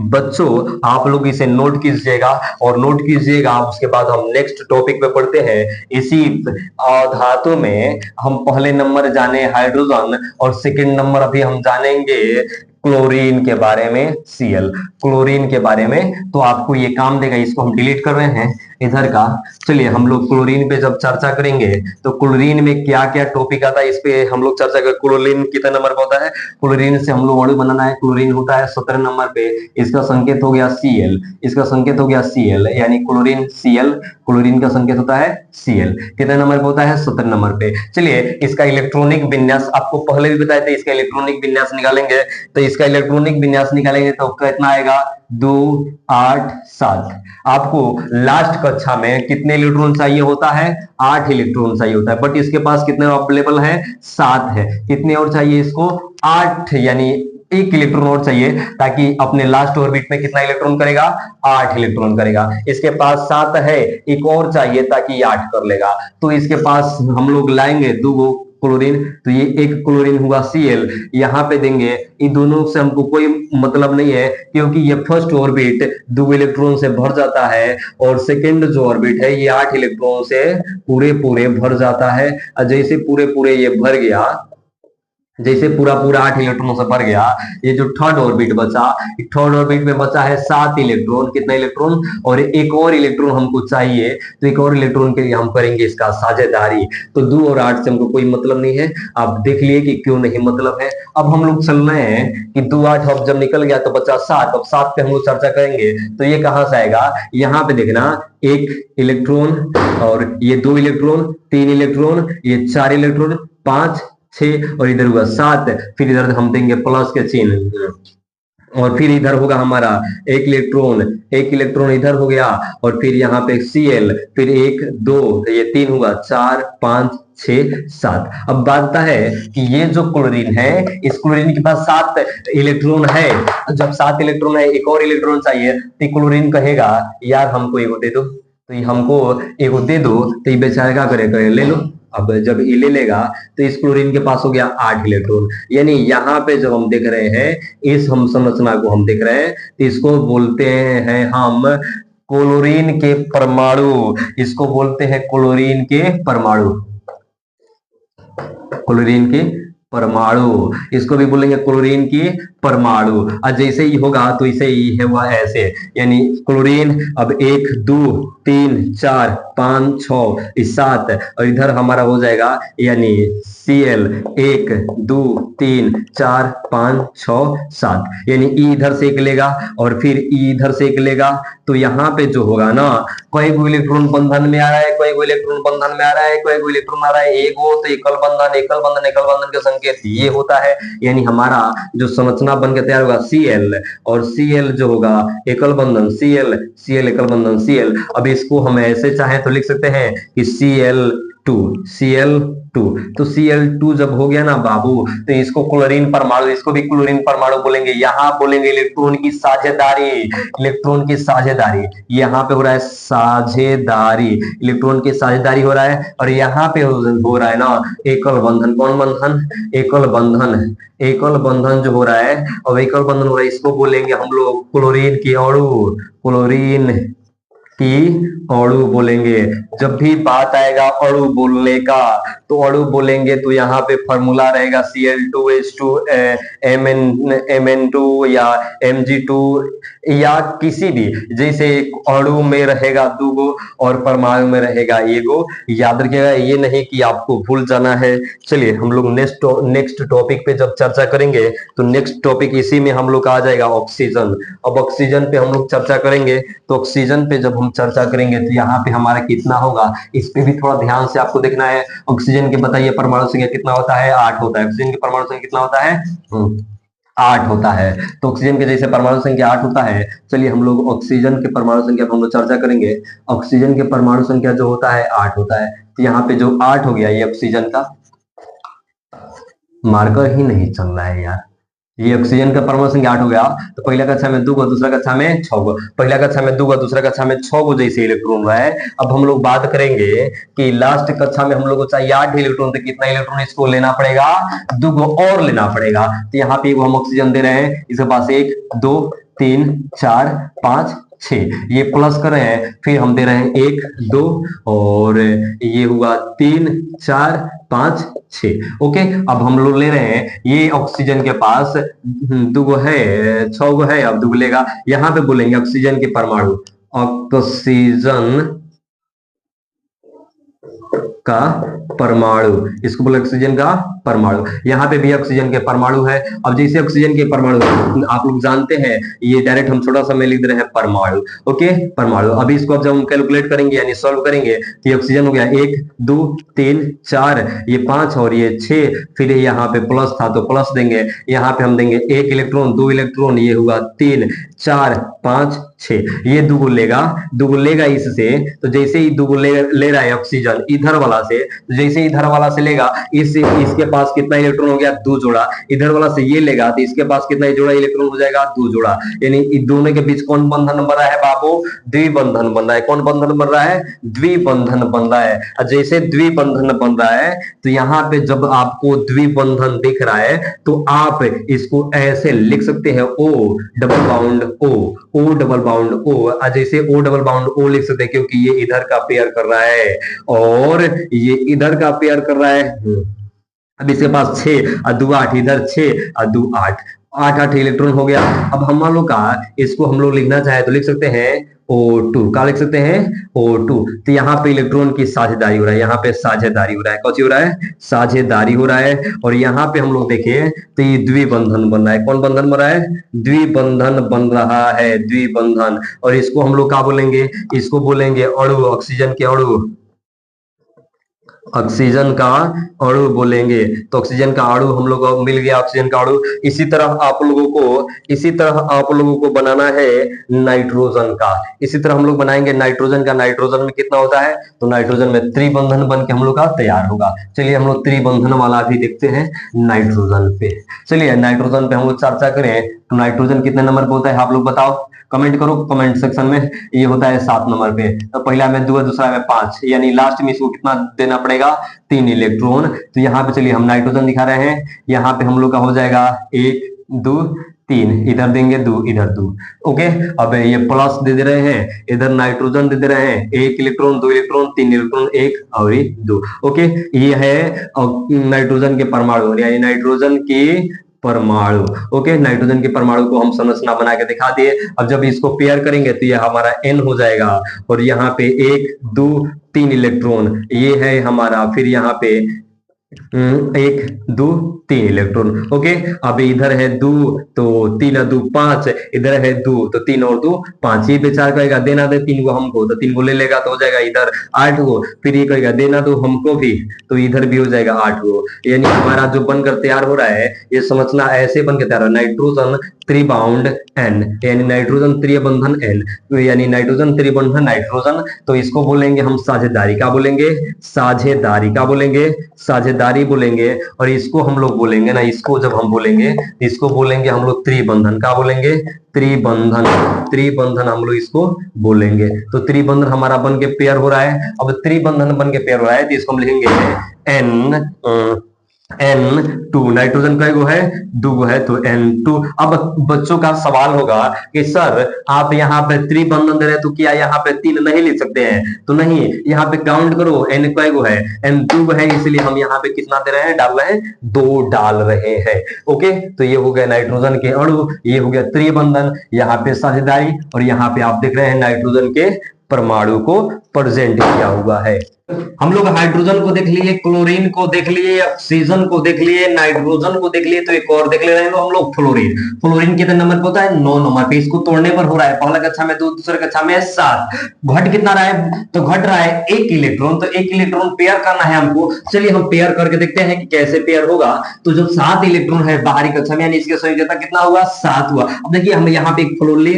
बच्चों आप लोग इसे नोट कीजिएगा और नोट कीजिएगा। उसके बाद हम नेक्स्ट टॉपिक पे पढ़ते हैं। इसी धातु में हम पहले नंबर जाने हाइड्रोजन और सेकंड नंबर अभी हम जानेंगे क्लोरीन के बारे में, Cl, क्लोरीन के बारे में। तो आपको ये काम देगा, इसको हम डिलीट कर रहे हैं इधर का। चलिए हम लोग क्लोरीन पे जब चर्चा करेंगे तो क्लोरीन में क्या क्या टॉपिक आता है, इस पे हम लोग चर्चा करेंगे। क्लोरीन कितने नंबर पे होता है? क्लोरीन से हम लोग अणु बनाना है। क्लोरीन होता है 17 नंबर पे। इसका संकेत हो गया Cl, इसका संकेत हो गया Cl, यानी क्लोरीन Cl, क्लोरीन का संकेत होता है Cl। कितने नंबर पे होता है? 17 नंबर पे। चलिए इसका इलेक्ट्रॉनिक विन्यास आपको पहले भी बताए थे, इसका इलेक्ट्रॉनिक विन्यास निकालेंगे। तो इसका इलेक्ट्रॉनिक विन्यास निकालेंगे तो कितना आएगा? 2 8 7। आपको लास्ट कक्षा में कितने इलेक्ट्रॉन चाहिए होता है? 8 इलेक्ट्रॉन चाहिए होता है, बट इसके पास कितने अवेलेबल है? 7 है। कितने और चाहिए इसको? 8, यानी एक इलेक्ट्रॉन और चाहिए, ताकि अपने लास्ट ऑर्बिट में कितना इलेक्ट्रॉन करेगा? 8 इलेक्ट्रॉन करेगा। इसके पास 7 है, एक और चाहिए ताकि 8 कर लेगा। तो इसके पास हम लोग लाएंगे 2 क्लोरीन, तो ये एक क्लोरीन हुआ Cl, यहाँ पे देंगे। इन दोनों से हमको कोई मतलब नहीं है, क्योंकि ये फर्स्ट ऑर्बिट 2 इलेक्ट्रॉन से भर जाता है और सेकंड जो ऑर्बिट है ये 8 इलेक्ट्रॉन से पूरे पूरे भर जाता है। और जैसे पूरे पूरे ये भर गया, जैसे पूरा पूरा 8 इलेक्ट्रॉनों से भर गया, ये जो थर्ड ऑर्बिट बचा, थर्ड ऑर्बिट में बचा है 7 इलेक्ट्रॉन। कितना इलेक्ट्रॉन? और एक और इलेक्ट्रॉन हमको चाहिए, तो एक और इलेक्ट्रॉन के लिए हम करेंगे इसका साझेदारी। तो 2 और 8 से हमको कोई मतलब नहीं है। आप देख लिए कि क्यों नहीं मतलब है। अब हम लोग चल रहे हैं कि 2 8 अब जब निकल गया तो बचा 7। अब 7 पे हम लोग चर्चा करेंगे। तो ये कहां से आएगा? यहाँ पे देखना, 1 इलेक्ट्रॉन और ये 2 इलेक्ट्रॉन, 3 इलेक्ट्रॉन, ये 4 इलेक्ट्रॉन, 5 6 और इधर हुआ 7। फिर इधर हम देंगे प्लस के चिन्ह और फिर इधर होगा हमारा 1 इलेक्ट्रॉन, 1 इलेक्ट्रॉन इधर हो गया। और फिर यहाँ पे Cl, फिर 1 2, तो ये 3 हुआ, 4 5 6 7। अब बात है कि ये जो क्लोरीन है, इस क्लोरीन के पास 7 इलेक्ट्रॉन है। जब 7 इलेक्ट्रॉन है, एक और इलेक्ट्रॉन चाहिए, तो क्लोरीन कहेगा यार हमको एगो दे दो। तो ये हमको एगो दे दो, तो ये बेचारा क्या करेगा? ले लो। अब जब ये ले लेगा तो इस क्लोरीन के पास हो गया 8 इलेक्ट्रॉन। यानी यहाँ पे जब हम देख रहे हैं, इस हम संरचना को हम देख रहे हैं, तो इसको बोलते हैं हम क्लोरीन के परमाणु। इसको बोलते हैं क्लोरीन के परमाणु, क्लोरीन के परमाणु। इसको भी बोलेंगे क्लोरीन की परमाणु। और जैसे ही होगा तो इसे ही है वह ऐसे, यानी क्लोरीन अब 1 2 3 4 5 6 7 और इधर हमारा हो जाएगा यानी Cl 1 2 3 4 5 6 7, यानी E इधर से एक लेगा और फिर E इधर से एक लेगा। तो यहाँ पे जो होगा ना, कोई भी इलेक्ट्रॉन बंधन में आ रहा है, कोई भी इलेक्ट्रॉन बंधन में आ रहा है, कोई भी इलेक्ट्रॉन आ रहा है, एक हो तो एकल बंधन, एकल बंधन, एकल बंधन का संकेत ये होता है। यानी हमारा जो संरचना बन के तैयार होगा Cl, और Cl जो होगा एकल बंधन Cl, Cl एकल बंधन Cl। अब इसको हम ऐसे चाहें तो लिख सकते हैं कि Cl2, Cl2। तो Cl2 जब हो गया ना बाबू, तो इसको क्लोरीन परमाणु, इसको भी क्लोरीन परमाणु बोलेंगे। यहाँ बोलेंगे इलेक्ट्रॉन की साझेदारी, इलेक्ट्रॉन की साझेदारी। यहाँ पे हो रहा है साझेदारी, इलेक्ट्रॉन की साझेदारी हो रहा है। और यहाँ पे हो रहा है ना एकल बंधन। कौन बंधन? एकल बंधन, एकल बंधन जो हो रहा है, और एकल बंधन हो रहा है, इसको बोलेंगे हम लोग क्लोरीन की अणु, क्लोरीन की अणु बोलेंगे। जब भी बात आएगा अणु बोलने का, तो अणु बोलेंगे तो यहाँ पे फॉर्मूला रहेगा Cl2H2 Mn2 या Mg2 या किसी भी, जैसे अणु में रहेगा दूगो और परमाणु में रहेगा एगो। याद रखिएगा, ये नहीं कि आपको भूल जाना है। चलिए हम लोग नेक्स्ट टॉपिक पे जब चर्चा करेंगे तो नेक्स्ट टॉपिक इसी में हम लोग आ जाएगा ऑक्सीजन। अब ऑक्सीजन पे हम लोग चर्चा करेंगे, तो ऑक्सीजन पे जब हम चर्चा करेंगे तो यहाँ पे हमारा कितना होगा, इस पे भी थोड़ा ध्यान से आपको देखना है। ऑक्सीजन के बताइए परमाणु संख्या कितना होता है, 8 होता है। ऑक्सीजन की परमाणु संख्या कितना होता है, 8 होता है। तो ऑक्सीजन के जैसे परमाणु संख्या 8 होता है। चलिए हम लोग ऑक्सीजन के परमाणु संख्या पर हम लोग चर्चा करेंगे। ऑक्सीजन के परमाणु संख्या जो होता है 8 होता है। तो यहाँ पे जो 8 हो गया, ये ऑक्सीजन का मार्कर ही नहीं चल रहा है यार। ये ऑक्सीजन का परमाणु संख्या 8 हो गया। तो पहला कक्षा में 2 गो, दूसरा कक्षा में 6 गो। पहला कक्षा में 2 गो, दूसरा कक्षा में 6 गो जैसे इलेक्ट्रॉन हुआ है। अब हम लोग बात करेंगे कि लास्ट कक्षा में हम लोग को चाहिए 8 इलेक्ट्रॉन, तो कितना इलेक्ट्रॉन इसको लेना पड़ेगा, 2 गो और लेना पड़ेगा। तो यहाँ पे हम ऑक्सीजन दे रहे हैं, इसके पास 1 2 3 4 5 6, ये प्लस कर रहे हैं। फिर हम दे रहे हैं 1 2 और ये हुआ 3 4 5 6। ओके, अब हम लोग ले रहे हैं, ये ऑक्सीजन के पास 2 गो है, 6 गो है, अब 2 गो लेगा। यहाँ पे बोलेंगे ऑक्सीजन के परमाणु, ऑक्सीजन का परमाणु, इसको बोले ऑक्सीजन का परमाणु। यहाँ पे भी ऑक्सीजन के परमाणु है। अब जैसे ऑक्सीजन के परमाणु आप लोग जानते हैं, ये डायरेक्ट हम छोटा सा में लिख दे रहे हैं परमाणु। ओके, परमाणु। अभी इसको जब हम कैलकुलेट करेंगे यानी सॉल्व करेंगे, तो ये ऑक्सीजन हो गया 1 2 3 4, ये 5 और ये 6। फिर यहाँ पे प्लस था तो प्लस देंगे, यहाँ पे हम देंगे 1 इलेक्ट्रॉन 2 इलेक्ट्रॉन, ये हुआ 3 4 5 6। ये 2 गो लेगा इससे। तो जैसे ही 2 गो ले रहा है ऑक्सीजन इधर वाला से, तो जैसे इधर वाला से लेगा, इसके पास कितना इलेक्ट्रॉन हो गया, 2 जोड़ा। इधर वाला से ये लेगा तो इसके पास कितना जोड़ा इलेक्ट्रॉन हो जाएगा, 2 जोड़ा। यानी इन दोनों के बीच कौन बंधन बन रहा है बाबू, द्विबंधन बन रहा है। कौन बंधन बन रहा है, द्विबंधन बन रहा है। और जैसे द्विबंधन बन रहा है, तो यहाँ पे जब आपको द्विबंधन दिख रहा है तो आप इसको ऐसे लिख सकते हैं, O double bond O double bond O। जैसे O डबल बाउंड O लिख सकते हैं क्योंकि ये इधर का पेयर कर रहा है और ये इधर का पेयर कर रहा है। अब इसके पास 6 और 2 8, इधर 6 और 2 8, 8 इलेक्ट्रॉन हो गया। अब हम लोग का इसको हम लोग लिखना चाहे तो लिख सकते हैं O2। क्या लिख सकते हैं, O2। तो यहाँ पे इलेक्ट्रॉन की साझेदारी हो रहा है, यहाँ पे साझेदारी हो रहा है। कौन हो रहा है, साझेदारी हो रहा है। और यहाँ पे हम लोग देखें तो ये द्विबंधन बन रहा है। कौन बंधन बन रहा है, द्विबंधन बन रहा है, द्विबंधन। और इसको हम लोग क्या बोलेंगे, इसको बोलेंगे अणु, ऑक्सीजन के अणु, ऑक्सीजन का अणु बोलेंगे। तो ऑक्सीजन का अणु हम लोग को मिल गया, ऑक्सीजन का अणु। इसी तरह आप लोगों को बनाना है नाइट्रोजन का। इसी तरह हम लोग बनाएंगे नाइट्रोजन का। नाइट्रोजन में कितना होता है, तो नाइट्रोजन में त्रिबंधन बन के हम लोग का तैयार होगा। चलिए हम लोग त्रिबंधन वाला भी देखते हैं नाइट्रोजन पे। चलिए नाइट्रोजन पे हम लोग चर्चा करें तो नाइट्रोजन कितने नंबर पे होता है, आप लोग बताओ, कमेंट करो कमेंट सेक्शन में। ये होता है 7 नंबर पे। तो पहला में 2, दूसरा में 5, यानी लास्ट में इसको कितना देना पड़ेगा, 3 इलेक्ट्रॉन। तो यहाँ पे चलिए हम नाइट्रोजन दिखा रहे हैं। यहाँ पे हम लोग का हो जाएगा 1 2 3, इधर देंगे 2 इधर 2। ओके, अब ये प्लस दे रहे हैं, इधर नाइट्रोजन दे रहे हैं, 1 इलेक्ट्रॉन 2 इलेक्ट्रॉन 3 इलेक्ट्रॉन 1 और 2। ओके, ये है नाइट्रोजन के परमाणु, यानी नाइट्रोजन की परमाणु। ओके, नाइट्रोजन के परमाणु को हम संरचना बना के दिखा दिए। अब जब इसको पेयर करेंगे तो ये हमारा N हो जाएगा और यहाँ पे 1 2 3 इलेक्ट्रॉन ये है हमारा। फिर यहाँ पे 1 2 3 इलेक्ट्रॉन। ओके, अब इधर है 2 तो 3 और 2 5, इधर है 2 तो 3 और 2 5। ये बेचारा कहेगा देना दे 3 को हमको, तो 3 को ले लेगा तो हो जाएगा इधर 8 को। फिर ये कहेगा देना दो हमको भी, तो इधर भी हो जाएगा 8 को। यानी हमारा जो बनकर तैयार हो रहा है, ये समझना ऐसे बनकर तैयार हो, नाइट्रोजन त्रिबाउंड N, यानी नाइट्रोजन त्रिबंधन N, यानी नाइट्रोजन त्रिबंधन नाइट्रोजन। तो इसको बोलेंगे हम साझेदारी। क्या बोलेंगे, साझेदारी। क्या बोलेंगे, साझेदारी बोलेंगे। और इसको हम लोग बोलेंगे ना, इसको जब हम बोलेंगे, इसको बोलेंगे हम लोग त्रिबंधन। क्या बोलेंगे, त्रिबंधन। त्रिबंधन हम लोग इसको बोलेंगे। तो त्रिबंधन हमारा बन के पेयर हो रहा है। अब त्रिबंधन बन के पेयर हो रहा है तो इसको हम लिखेंगे N N2। नाइट्रोजन का गो है, दो गो है, तो N2। अब बच्चों का सवाल होगा कि सर आप यहाँ पे त्रिबंधन दे रहे हैं, तो क्या यहाँ पे तीन नहीं लिख सकते हैं? तो नहीं, यहाँ पे काउंट करो, N का गो है, N2 है, इसलिए हम यहाँ पे कितना दे रहे हैं, डाल रहे हैं, दो डाल रहे हैं। ओके, तो ये हो गया नाइट्रोजन के अणु, ये हो गया त्रिबंधन, यहाँ पे साझेदारी, और यहाँ पे आप देख रहे हैं नाइट्रोजन के परमाणु को प्रेजेंट किया हुआ है। हम लोग हाइड्रोजन को देख लिए, क्लोरीन को देख लिए, ऑक्सीजन को देख लिए, नाइट्रोजन को देख लिए, तो एक और देख ले रहे हैं हम लोग, फ्लोरीन। फ्लोरीन कितने नंबर पे होता है? 9 नंबर पे। इसको तोड़ने पर हो रहा है पहला कक्षा में 2, दूसरे कक्षा में 7। घट कितना रहा है? तो घट रहा है 1 इलेक्ट्रॉन। तो 1 इलेक्ट्रॉन पेयर करना है हमको। चलिए हम पेयर करके देखते हैं कि कैसे पेयर होगा। तो जो 7 इलेक्ट्रॉन है बाहरी कक्षा में, यानी इसके संयोजकता कितना हुआ? 7 हुआ। अब देखिए हम यहाँ पे फ्लोरीन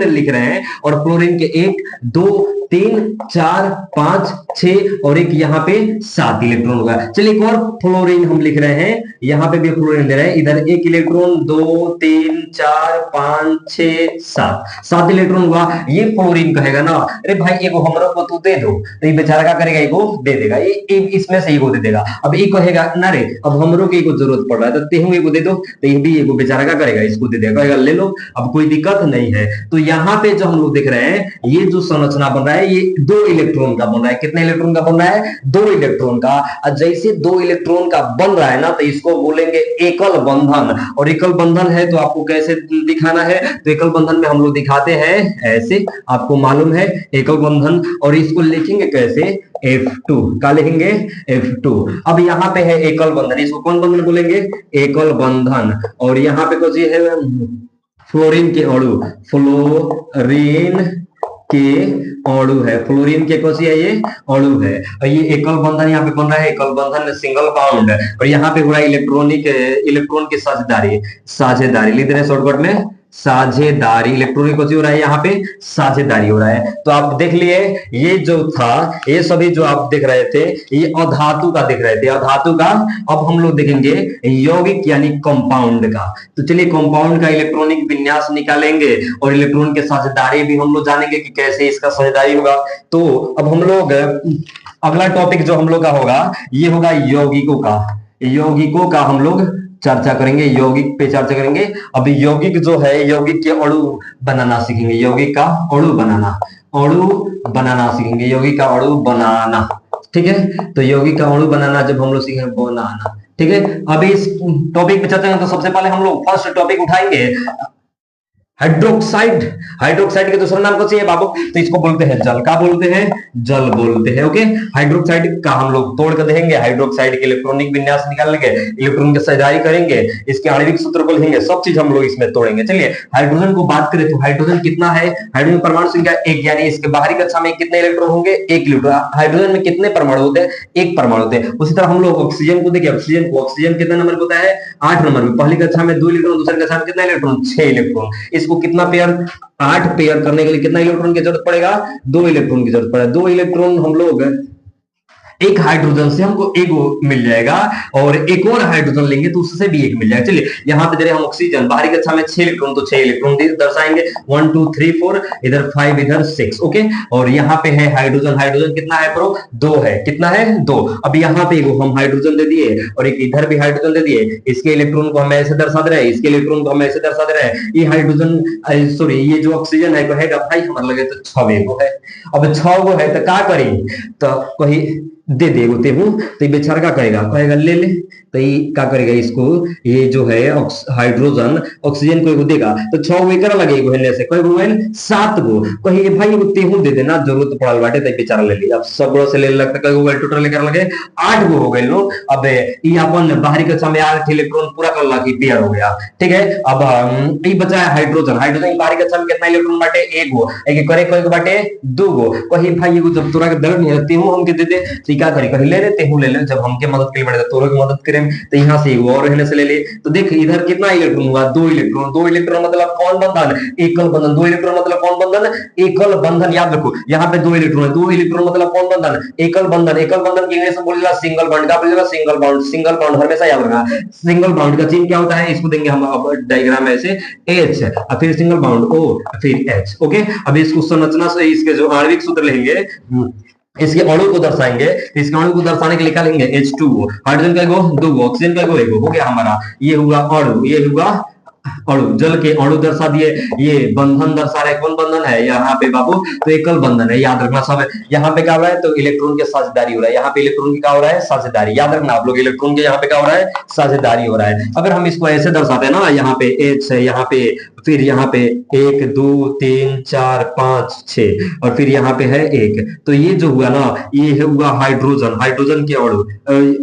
लिख रहे हैं, और फ्लोरीन के 1 2 3 4 5 6 और एक यहाँ पे 7 इलेक्ट्रॉन होगा। चलिए एक और फ्लोरीन हम लिख रहे हैं, यहाँ पे भी फ्लोरीन ले रहे हैं, इधर 1 इलेक्ट्रॉन 2 3 4 5 6 7 इलेक्ट्रॉन हुआ। ये फ्लोरीन कहेगा ना, अरे भाई एगो हमरो को तू दे दो, तो ये बेचारा क्या करेगा? एगो दे देगा, ये इसमें से एगो दे देगा। अब एक कहेगा ना रे अब हमरो के एगो जरूरत पड़ रहा है, तो तेहू एगो दे दो, तो ये भी एगो बेचारा क्या करेगा? इसको दे देगा, कहेगा ले लो, अब कोई दिक्कत नहीं है। तो यहाँ पे जो हम लोग देख रहे हैं, ये जो संरचना बन रहा है, ये 2 इलेक्ट्रॉन का बन रहा है। कितने इलेक्ट्रॉन का बन रहा है? 2 इलेक्ट्रॉन का। और जैसे 2 इलेक्ट्रॉन का बन रहा है ना, तो इसको बोलेंगे एकल बंधन। और एकल बंधन है तो आपको कैसे दिखाना है? तो एकल बंधन में हम लोग दिखाते हैं ऐसे, आपको मालूम है एकल बंधन। और इसको लिखेंगे कैसे? F2 का लिखेंगे, F2। अब यहाँ पे है एकल बंधन, इसको कौन बंधन बोलेंगे? एकल बंधन। और यहाँ पे कुछ है फ्लोरीन के अणु, फ्लोरीन के अणु है, फ्लोरीन के कौन सी है? ये अणु है। और ये एकल बंधन यहाँ पे बन रहा है, एकल बंधन में सिंगल बॉन्ड। और यहाँ पे हो रहा है इलेक्ट्रॉन की साझेदारी लिख रहे हैं शॉर्टकट में, साझेदारी। इलेक्ट्रॉनिक कौन सी हो रहा है? यहाँ पे साझेदारी हो रहा है। तो आप देख लिए, ये जो था, ये सभी जो आप देख रहे थे, ये अधातु का देख रहे थे, अधातु का। अब हम लोग देखेंगे यौगिक यानी कंपाउंड का। तो चलिए कंपाउंड का इलेक्ट्रॉनिक विन्यास निकालेंगे, और इलेक्ट्रॉन के साझेदारी भी हम लोग जानेंगे कि कैसे इसका साझेदारी होगा। तो अब हम लोग अगला टॉपिक जो हम लोग का होगा, ये होगा यौगिकों का। यौगिकों का हम लोग चर्चा करेंगे, यौगिक पे चर्चा करेंगे। अभी यौगिक जो है, यौगिक के अणु बनाना सीखेंगे, यौगिक का अणु बनाना सीखेंगे, यौगिक का अणु बनाना। ठीक है, तो यौगिक का अणु बनाना जब हम लोग सीखेंगे, बनाना। ठीक है, अभी इस टॉपिक पे चर्चा करेंगे। तो सबसे पहले हम लोग फर्स्ट टॉपिक उठाएंगे हाइड्रोक्साइड। हाइड्रोक्साइड के दूसरा नाम कौन सी है बाबू? तो इसको बोलते हैं जल। का बोलते हैं? जल बोलते हैं। ओके, हाइड्रोक्साइड का हम लोग तोड़ कर देखेंगे, हाइड्रोक्साइड के इलेक्ट्रॉनिक विन्यास निकालेंगे, इलेक्ट्रॉन की साझेदारी करेंगे, इसके आणविक सूत्र को लिखेंगे, सब चीज हम लोग इसमें तोड़ेंगे। चलिए हाइड्रोजन को बात करें तो हाइड्रोजन कितना है? हाइड्रोजन परमाणु संख्या 1, यानी इसके बाहरी कक्षा में कितने इलेक्ट्रॉन होंगे? 1 इलेक्ट्रॉन। हाइड्रोजन में कितने परमाणु होते हैं? 1 परमाणु होते हैं। उसी तरह हम लोग ऑक्सीजन को देखिए, ऑक्सीजन कितने नंबर पे होता है? 8 नंबर में। पहली कक्षा में 2 इलेक्ट्रॉन, दूसरी कक्षा में कितना इलेक्ट्रॉन? 6 इलेक्ट्रॉन। इसको कितना पेयर? 8 पेयर करने के लिए कितना इलेक्ट्रॉन की जरूरत पड़ेगा? 2 इलेक्ट्रॉन की जरूरत पड़ेगा। 2 इलेक्ट्रॉन हम लोग एक हाइड्रोजन से हमको एक मिल जाएगा, और एक और हाइड्रोजन लेंगे तो उससे भी एक मिल जाएगा। चलिए यहाँ पे दे रहे हम ऑक्सीजन, बाहरी कक्षा में 6 इलेक्ट्रॉन, तो 6 इलेक्ट्रॉन दर्शाएंगे, 1 2 3 4, इधर 5, इधर 6। ओके, और यहाँ पे है हाइड्रोजन। हाइड्रोजन कितना है प्रो? 2 है। कितना है? 2। अब यहाँ पे हम हाइड्रोजन दे दिए, और एक इधर भी हाइड्रोजन दे दिए। इसके इलेक्ट्रॉन को हम ऐसे दर्शा दे रहे हैं, इसके इलेक्ट्रॉन को हम ऐसे दर्शा दे रहे हैं। ये हाइड्रोजन सॉरी ये जो ऑक्सीजन है कहेगा भाई हमारे लगे तो 6 गो है। अब 6 गो है तो क्या करें? तो कही दे देते हूँ, तो ये बेचारा क्या करेगा? कहेगा ले ले। तो ये क्या करेगा? इसको ये जो है हाइड्रोजन ऑक्सीजन को एगो देगा, तो 6 गो एकरा लगे एगो हेलने से, कई गो है? 7 गो। कही भाई एगो तेहू दे देना, जरूरत पड़ल बाटे, तो बेचारा ले लिया। अब सब से ले लगता, कई गो टोटल लेकर लगे 8 गो हो गए लो। अब ये अपन बाहरी कक्षा में 8 इलेक्ट्रॉन पूरा कर ला की पेयर हो गया। ठीक है, अब ये बचा है हाइड्रोजन। हाइड्रोजन बाहरी कक्षा में कितना इलेक्ट्रॉन बाटे? 1 गो। एक करे कई गो बाटे? 2 गो। कही भाई एगो जब तोरा के दर्द नहीं रहती हूं हमके दे दे, तो क्या करी? कहीं ले लेते हूं, ले ले। जब हमके मदद के लिए बढ़े तोरो की मदद करें, तो यहाँ से और रहने से ले ले। तो देख इधर कितना इलेक्ट्रॉन हुआ? 2 इलेक्ट्रॉन। 2 इलेक्ट्रॉन मतलब कौन बंधन? एकल बंधन। 2 इलेक्ट्रॉन मतलब कौन बंधन? एकल बंधन। याद रखो, यहाँ पे 2 इलेक्ट्रॉन है, 2 इलेक्ट्रॉन मतलब कौन बंधन? एकल बंधन। एकल बंधन की इंग्लिश में बोलेगा सिंगल बॉन्ड। का बोलेगा? Single bond. सिंगल बॉन्ड हमेशा याद रखना। सिंगल बॉन्ड का चिन्ह क्या होता है? इसको देंगे हम अब डायग्राम ऐसे, H, फिर सिंगल बॉन्ड O, फिर H। ओके, अब इसको संरचना से इसके जो आणविक सूत्र लेंगे, इसके अणु को दर्शाएंगे, इसके अणु को दर्शाने के लिए क्या लेंगे H2O, हाइड्रोजन का एगो दो गो, ऑक्सीजन का एगो एगो, हो गया हमारा, ये हुआ अणु, ये हुआ अणु, जल के अणु दर्शा दिए। ये बंधन दर्शा रहे, कौन बंधन है यहाँ पे बाबू, तो एकल बंधन है, याद रखना सब। यहाँ पे क्या हो रहा है, तो इलेक्ट्रॉन के साझेदारी हो रहा है, यहाँ पे इलेक्ट्रॉन की क्या हो रहा है, साझेदारी, याद रखना आप लोग, इलेक्ट्रॉन के यहाँ पे क्या हो रहा है, साझेदारी हो रहा है। अगर हम इसको ऐसे दर्शाते हैं ना, यहाँ पे H है, यहाँ पे फिर यहाँ पे 1 2 3 4 5 6 और फिर यहाँ पे है 1, तो ये जो हुआ ना, ये हुआ हाइड्रोजन, हाइड्रोजन के अणु,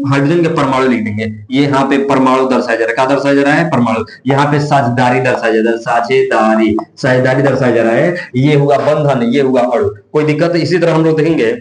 हाइड्रोजन के परमाणु लिख देंगे। ये यहाँ पे परमाणु दर्शाया जा रहा है, क्या दर्शाया जा रहा है, परमाणु। यहाँ पे साझेदारी दर्शाया जा रहा है, साझेदारी, साझेदारी दर्शाया जा रहा है। ये हुआ बंधन, ये हुआ अणु, कोई दिक्कत। इसी तरह हम लोग देखेंगे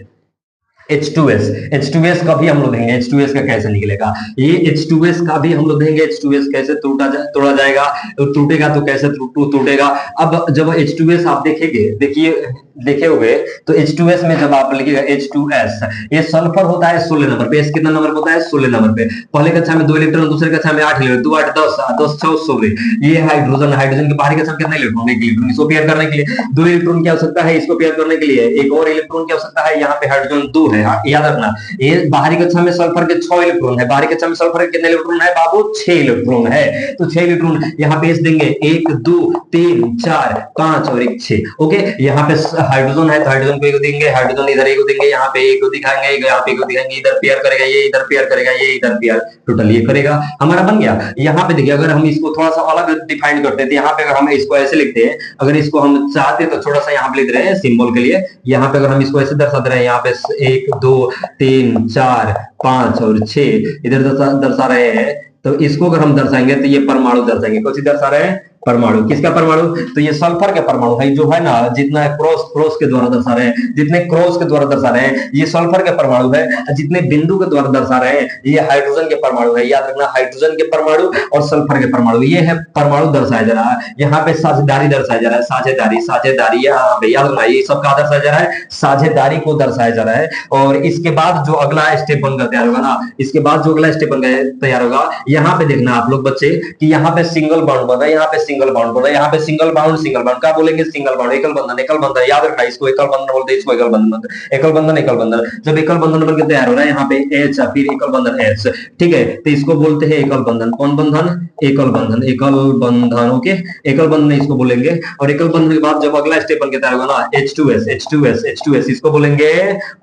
H2S, H2S का भी हम लोग देखेंगे, H2S का कैसे निकलेगा, ये H2S का भी हम लोग देखेंगे, H2S कैसे तोड़ा जाएगा, तो टूटेगा तो कैसे टूटेगा। अब जब H2S आप देखेंगे, देखिए देखे हुए, तो H2S में जब आप लिखिएगा H2S, ये सल्फर होता है 16 नंबर पे, कितना नंबर होता है 16 नंबर पे। पहले कक्षा में 2 इलेक्ट्रॉन, दूसरे कक्षा में 8 इलेक्ट्रॉन, 2 8 10 10 6 16। ये हाइड्रोजन, हाइड्रोजन के बाहरी कक्षा में कितना इलेक्ट्रॉन, 1 इलेक्ट्रॉन, इसको पेयर करने के लिए 2 इलेक्ट्रॉन की आवश्यकता है, इसको पेयर करने के लिए एक और इलेक्ट्रॉन की आवश्यकता है, यहाँ पे हाइड्रोजन 2 है, याद रखना। ये बाहरी कक्षा में सल्फर के 6 इलेक्ट्रॉन है, बाहरी कक्षा में सल्फर के कितने इलेक्ट्रॉन है बाबू, 6 इलेक्ट्रॉन है, तो 6 इलेक्ट्रॉन यहाँ पे देंगे, 1 2 3 4 5 और 1 6। ओके, यहाँ पे हाइड्रोजन है तो हाइड्रोजन को एक देंगे, हाइड्रोजन इधर एक देंगे, यहाँ पे एक दिखाएंगे, यहाँ पे एक दिखाएंगे, इधर पेयर करेगा, ये इधर पेयर करेगा, ये इधर पेयर, टोटल ये करेगा, हमारा बन गया। यहाँ पे देखिए, अगर हम इसको थोड़ा सा अलग डिफाइन करते हैं, यहाँ पे अगर हम इसको ऐसे लिखते हैं, अगर इसको हम चाहते हैं तो थोड़ा सा यहाँ पे लिख रहे हैं सिंबल के लिए, यहाँ पे अगर हम इसको ऐसे दर्शा दे रहे हैं, यहाँ पे 1 2 3 4 5 और 6 इधर दर्शा रहे हैं, तो इसको अगर हम दर्शाएंगे तो ये परमाणु दर्शाएंगे, कुछ दर्शा रहे हैं परमाणु, किसका परमाणु, तो ये सल्फर के परमाणु है, जो है ना, जितना क्रॉस के द्वारा दर्शा रहे हैं, जितने क्रॉस के द्वारा दर्शा रहे हैं ये सल्फर के परमाणु है, जितने बिंदु के द्वारा दर्शा रहे हैं ये हाइड्रोजन के परमाणु है, याद रखना, हाइड्रोजन के परमाणु और सल्फर के परमाणु, ये है परमाणु दर्शाया जा रहा है। यहाँ पे साझेदारी दर्शाया जा रहा है, साझेदारी, साझेदारी, यहाँ पे याद रखना, ये सब का दर्शाया जा रहा है, साझेदारी को दर्शाया जा रहा है। और इसके बाद जो अगला स्टेप बनकर तैयार होगा ना, इसके बाद जो अगला स्टेप बनकर तैयार होगा, यहाँ पे देखना आप लोग बच्चे कि यहाँ पे सिंगल बॉन्ड बन रहा है, यहाँ पे सिंगल बॉन्ड बन रहा है, यहाँ पे सिंगल बॉन्ड क्या बोलेंगे, सिंगल बॉन्ड, एकल बंधन, एकल बंधन, याद रखना, इसको एकल बंधन बोलते हैं, इसको एकल बंधन, एकल बंधन, एकल बंधन। जब एकल बंधन बनकर तैयार हो रहा है, यहाँ पे H फिर एकल बंधन H, ठीक है, तो इसको बोलते हैं एकल बंधन, कौन बंधन, एकल बंधन, एकल बंधन। ओके, एकल बंधन इसको बोलेंगे। और एकल बंधन के बाद जब अगला स्टेप बनकर तैयार होगा ना, H2S, इसको बोलेंगे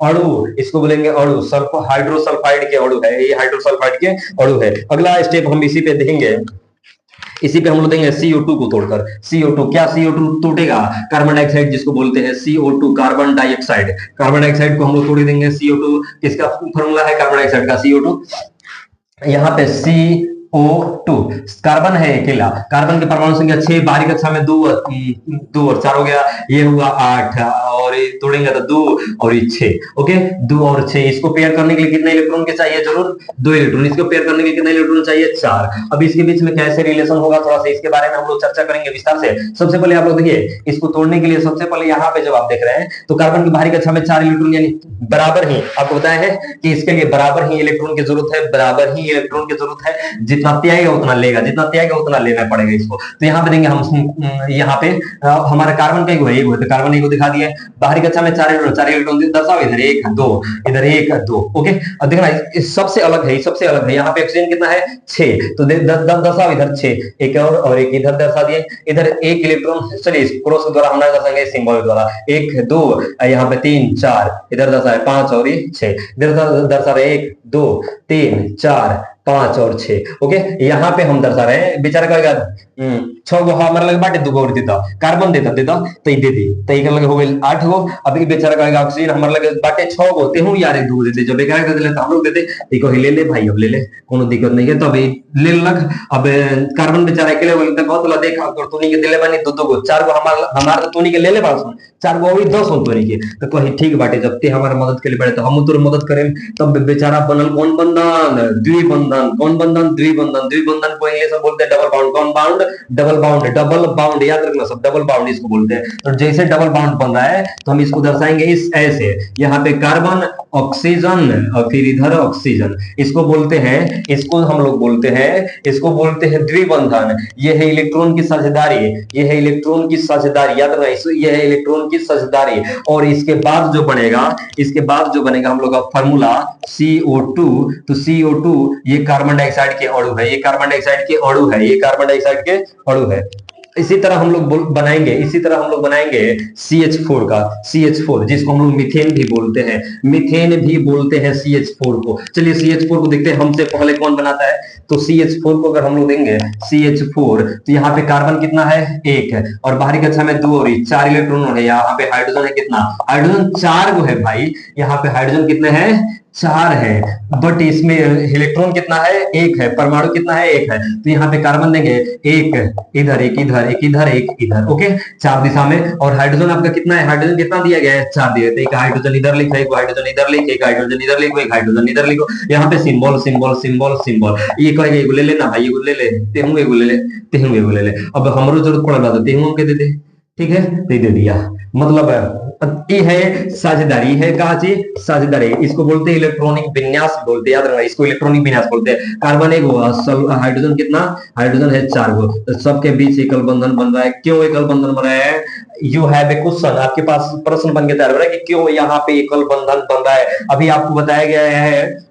अणु, इसको बोलेंगे अणु, सल्फर हाइड्रोसल्फाइड के अणु है, ये हाइड्रोसल्फाइड के अणु है। अगला स्टेप हम इसी पे देखेंगे, इसी पे हम लोग देंगे CO2 को तोड़कर, CO2 क्या, CO2 टूटेगा, कार्बन डाइऑक्साइड जिसको बोलते हैं CO2, carbon dioxide, carbon dioxide को हम लोग तोड़ देंगे। CO2 किसका फॉर्मूला है, कार्बन डाइऑक्साइड का, CO2, यहाँ पे CO2 कार्बन है अकेला, कार्बन की परमाणु संख्या 6, बाहरी कक्षा में 2 और 4 हो गया, ये हुआ 8 और तोड़ेंगे तो 2 और 6। ओके, 2 और 6, इसको पेयर करने के लिए कितने इलेक्ट्रॉन के चाहिए, जरूर 2 इलेक्ट्रॉन, इसको पेयर करने के लिए कितने इलेक्ट्रॉन चाहिए, 4। अब इसके बीच में कैसे रिलेशन होगा, थोड़ा सा इसके बारे में हम लोग चर्चा करेंगे विस्तार से। सबसे पहले आप लोग देखिए, इसको तोड़ने के लिए सबसे पहले यहाँ पे जब आप देख रहे हैं तो कार्बन की बाहरी कक्षा में 4 इलेक्ट्रॉन, यानी बराबर ही, आपको बताया है कि इसके लिए बराबर ही इलेक्ट्रॉन की जरूरत है, बराबर ही इलेक्ट्रॉन की जरूरत है, जितना त्यागेगा उतना लेगा, जितना त्यागेगा उतना लेना पड़ेगा इसको। तो यहाँ पे देंगे हम, यहाँ पे हमारा कार्बन का एक है, तो कार्बन एक दिखा दिया, बाहरी कक्षा में 4 इलेक्ट्रॉन दर्शाओ, इधर 1 2, इधर 1 2। ओके, अब देखना सबसे अलग है, सबसे अलग है, यहाँ पे ऑक्सीजन कितना है 6, तो दर्शाओ इधर 6, एक और एक इधर दर्शा दिए, इधर 1 इलेक्ट्रॉन, चलिए क्रॉस के द्वारा हम दर्शाएंगे, सिंबल द्वारा, 1 2, यहाँ पे 3 4, इधर दर्शा है 5 और 6, इधर दर्शा रहे 1 2 3 4 5 और 6। ओके, यहाँ पे हम दर्शा रहे हैं, बेचारा कहेगा 6 गो हमारे लगे बाटे 2 गो और देता, कार्बन देता तो ये दे दी, तो एक लगे हो गए 8 गो। अब ये बेचारा कहेगा ऑक्सीजन हमारे लगे बाटे 6 गो, ते हूं यार 2 देते, जब बेचारा दे ले हम लोग देते, इको ले ले भाई, अब ले ले, कोनो दिक्कत नहीं है, तो अभी ले लग। अब कार्बन बेचारा अकेले बोलते बहुत बोला, देख अगर तूनी के दिले बानी 2 गो, 4 गो हमार तो तूनी के ले ले बास, 4 गो अभी 10 हो तूनी के, तो कही ठीक बाटे, जब ते हमारा मदद के लिए पड़े तो हम तोर मदद करें। तब बेचारा बनल कौन बंधन, द्विबंधन, बंधन, कौन बंधन? द्विबंधन। द्विबंधन को इंग्लिश में बोलते हैं डबल बाउंड। कौन bound? Double bond. Double bond याद रखना सब, डबल बाउंड इसको बोलते हैं। तो जैसे डबल बाउंड बन रहा है तो हम इसको दर्शाएंगे इस ऐसे, यहाँ पे कार्बन, ऑक्सीजन और फिर इधर ऑक्सीजन, इसको बोलते हैं, इसको हम लोग बोलते हैं, इसको बोलते हैं द्विबंधन। ये है इलेक्ट्रॉन की साझेदारी, ये है इलेक्ट्रॉन की साझेदारी, याद रखना ये है इलेक्ट्रॉन की साझेदारी। और इसके बाद जो बनेगा, इसके बाद जो बनेगा हम लोग का फॉर्मूला CO2, तो CO2 ये कार्बन डाइऑक्साइड के अणु है, ये कार्बन डाइऑक्साइड के अणु है, ये कार्बन डाइऑक्साइड के अणु है। इसी तरह हम लोग बनाएंगे, इसी तरह हम लोग बनाएंगे CH4 का, CH4 जिसको हम लोग मीथेन भी बोलते हैं, मीथेन भी बोलते हैं CH4 को। चलिए CH4 को देखते हैं, हमसे पहले कौन बनाता है। तो CH4 को अगर हम लोग देंगे CH4, तो यहाँ पे कार्बन कितना है? 1 है, और बाहरी कक्षा में 2 और 4 इलेक्ट्रॉन है। यहाँ पे हाइड्रोजन है कितना? हाइड्रोजन 4 को है भाई, यहाँ पे हाइड्रोजन कितने हैं? 4 है, बट इसमें इलेक्ट्रॉन कितना है? 1 है, परमाणु कितना है? 1 है। तो यहाँ पे कार्बन देंगे 1 इधर, 1 इधर, 1 इधर, 1 इधर, ओके, 4 दिशा में। और हाइड्रोजन आपका कितना है? हाइड्रोजन कितना दिया गया है? 4 दिया है। एक हाइड्रोजन इधर लिखो, एक हाइड्रोजन इधर लिखो, एक हाइड्रोजन इधर लिखो, एक हाइड्रोजन इधर लिखो। यहाँ पे सिंबल सिंबल सिंबल सिंबल, ये कहेगा ये ले लेना भाई, ये ले ले, तेहू ये ले ले, तेहू ये ले ले। अब हमारो जरूरत पड़ा तो तेहू के दे दे, ठीक है, दे दिया। मतलब ये है साझेदारी, है कहा चीज? साझेदारी। इसको बोलते हैं इलेक्ट्रॉनिक विन्यास बोलते हैं, याद रखना इसको इलेक्ट्रॉनिक विन्यास बोलते हैं। कार्बन 1 हुआ, हाइड्रोजन कितना? हाइड्रोजन है 4 गो, तो सबके बीच एकल बंधन बन रहा है। क्यों एकल बंधन बन रहा है? यू हैव ए क्वेश्चन, आपके पास प्रश्न बन के तैयार हो रहा है कि क्यों यहाँ पे एकल बंधन बन रहा है। अभी आपको बताया गया है,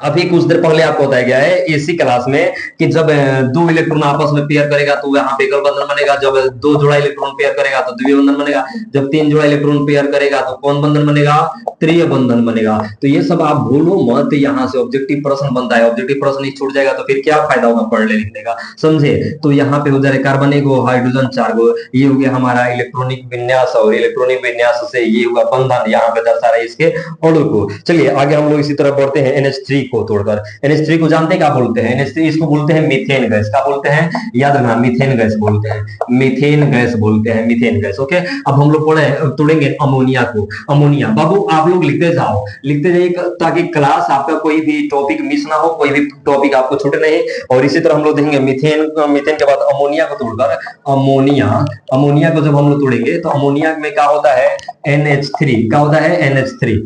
अभी कुछ देर पहले आपको बताया गया है इसी क्लास में कि जब 2 इलेक्ट्रॉन आपस में पेयर करेगा तो यहाँ पे एकल बंधन बनेगा, जब 2 जोड़ा इलेक्ट्रॉन पेयर करेगा तो द्विबंधन बनेगा, जब 3 जोड़ा इलेक्ट्रॉन पेयर करेगा तो कौन बंधन बनेगा? त्रिय बंधन बनेगा। तो ये सब आप भूलो मत, यहाँ से ऑब्जेक्टिव प्रश्न बनता है, ऑब्जेक्टिव प्रश्न नहीं छूट जाएगा तो फिर क्या फायदा होगा पढ़ने लिखने का, समझे? तो यहाँ पे हो जा रहा है कार्बन 1 गो, हाइड्रोजन 4 गो, ये हो गया हमारा इलेक्ट्रॉनिक विन्यास, और इलेक्ट्रॉनिक विन्यास से ये हुआ बंधन, यहाँ पे दर्शा रहा है इसके अणु को। चलिए आगे हम लोग इसी तरह बढ़ते हैं NH3 को तोड़कर। NH3 को जानते हैं क्या बोलते हैं? NH3 इसको बोलते हैं मीथेन गैस। क्या बोलते हैं? याद रखना, मीथेन गैस बोलते हैं, मीथेन गैस बोलते हैं, मीथेन गैस, ओके। अब हम लोग तोड़ेंगे अमोनिया को। अमोनिया बाबू आप लोग लिखते जाओ, लिखते जाइए ताकि क्लास आपका कोई भी टॉपिक मिस ना हो, कोई भी टॉपिक आपको छूटे नहीं। और इसी तरह हम लोग देखेंगे मीथेन, मीथेन के बाद अमोनिया को तोड़कर, अमोनिया, अमोनिया को जब हम लोग तोड़ेंगे तो अमोनिया में क्या होता है? NH3, क्या होता है? NH3,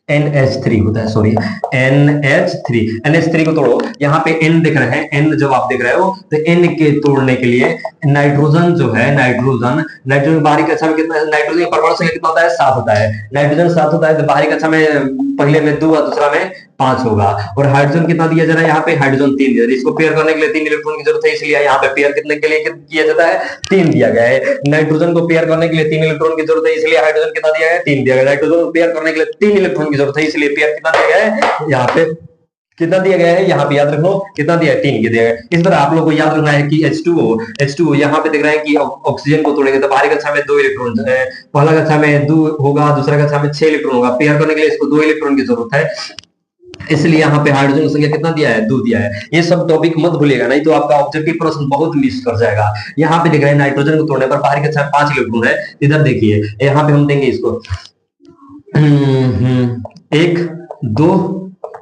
NH3 होता है, सॉरी NH3। NH3 को तोड़ो, यहाँ पे N दिख रहे हैं, N जब आप देख रहे हो तो N के तोड़ने के लिए नाइट्रोजन जो है, नाइट्रोजन, नाइट्रोजन बाहरी कक्षा में कितना है? नाइट्रोजन परमाणु संख्या कितना होता है? 7 होता है। नाइट्रोजन 7 होता है तो बाहरी कक्षा में पहले में 2 और दूसरा में 5 होगा। और हाइड्रोजन कितना दिया जा रहा है? यहाँ पे हाइड्रोजन 3 दिया, इसको पेयर करने के लिए 3 इलेक्ट्रॉन की जरूरत है, इसलिए यहाँ पे पेयर करने के लिए किया जाता है? 3 दिया गया है। नाइट्रोजन को पेयर करने के लिए 3 इलेक्ट्रॉन की जरूरत है, इसलिए हाइड्रोजन कितना दिया गया है? 3 दिया गया। नाइट्रोजन को पेयर करने के लिए 3 इलेक्ट्रॉन की जरूरत है, इसलिए पेयर कितना दिया गया है? यहाँ पे कितना दिया गया है? यहाँ पे याद रखो कितना दिया है? 3 दिया है। इस तरह आप लोग को याद रखना है कि H2O यहाँ पे देख रहे हैं कि ऑक्सीजन को तोड़ेंगे तो बाहरी कक्षा में 2 इलेक्ट्रॉन, पहला कक्षा में 2 होगा, दूसरा कक्षा में 6 इलेक्ट्रॉन होगा। पेयर करने के लिए इसको 2 इलेक्ट्रॉन की जरूरत है, इसलिए यहाँ पे हाइड्रोजन की संख्या कितना दिया है? 2 दिया है। ये सब टॉपिक मत भूलिएगा, नहीं तो आपका ऑब्जेक्टिव प्रश्न बहुत मिस कर जाएगा। यहाँ पे देख रहे हैं नाइट्रोजन को तोड़ने पर बाहरी कक्षा में 5 इलेक्ट्रॉन है, इधर देखिए यहाँ पे हम देंगे इसको 1 2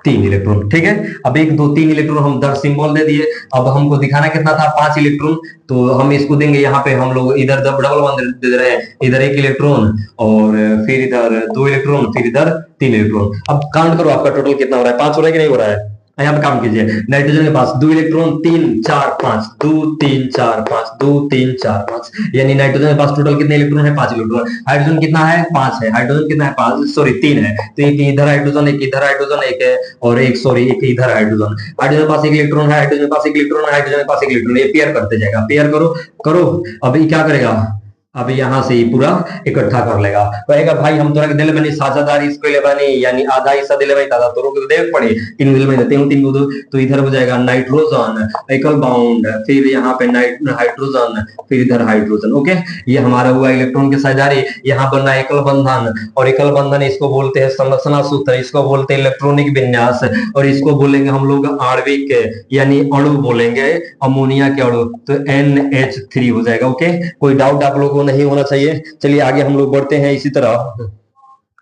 3 इलेक्ट्रॉन, ठीक है। अब 1 2 3 इलेक्ट्रॉन हम दर सिंबल दे दिए। अब हमको दिखाना कितना था? 5 इलेक्ट्रॉन, तो हम इसको देंगे यहाँ पे, हम लोग इधर डबल बॉन्ड दे रहे हैं, इधर 1 इलेक्ट्रॉन और फिर इधर 2 इलेक्ट्रॉन, फिर इधर 3 इलेक्ट्रॉन। अब काउंट करो आपका टोटल कितना हो रहा है? 5 हो रहा है कि नहीं हो रहा है? यहाँ पे काउंट कीजिए। नाइट्रोजन के पास 2 इलेक्ट्रॉन, 3 4 5, 2 3 4 5, 2 3 4 5, यानी नाइट्रोजन के पास टोटल कितने इलेक्ट्रॉन है? 5 इलेक्ट्रॉन। हाइड्रोजन कितना है? 5 है। हाइड्रोजन कितना है? 5, सॉरी 3 है। तो एक इधर हाइड्रोजन, एक इधर हाइड्रोजन, एक है और एक सॉरी एक इधर हाइड्रोजन। हाइड्रोजन के पास 1 इलेक्ट्रॉन है, हाइड्रोजन के पास 1 इलेक्ट्रॉन है, हाइड्रोजन के पास 1 इलेक्ट्रॉन, ये पेयर करते जाएगा। पेयर करो करो, अभी क्या करेगा? अब यहाँ से ही पूरा इकट्ठा कर लेगा, कहेगा भाई हम तोरा के दिले बनी साझेदारी इसको ले बनी, यानी आधा हिस्सा दिले भाई दादा तोरो के देख पड़े 3 दिले में देते हूं 3 को, तो इधर हो जाएगा नाइट्रोजन एकल बाउंड, फिर यहाँ पे हाइड्रोजन, फिर इधर हाइड्रोजन, ओके। ये हमारा हुआ इलेक्ट्रॉन की साझेदारी। यहाँ बनना एकल बंधन, और एकल बंधन इसको बोलते हैं संरचना सूत्र, इसको बोलते हैं इलेक्ट्रॉनिक विन्यास, और इसको बोलेंगे हम लोग आणविक यानी अणु बोलेंगे, अमोनिया के अणु, तो NH3 हो जाएगा, ओके। कोई डाउट आप लोगों को नहीं होना चाहिए। चलिए आगे हम लोग बढ़ते हैं। इसी तरह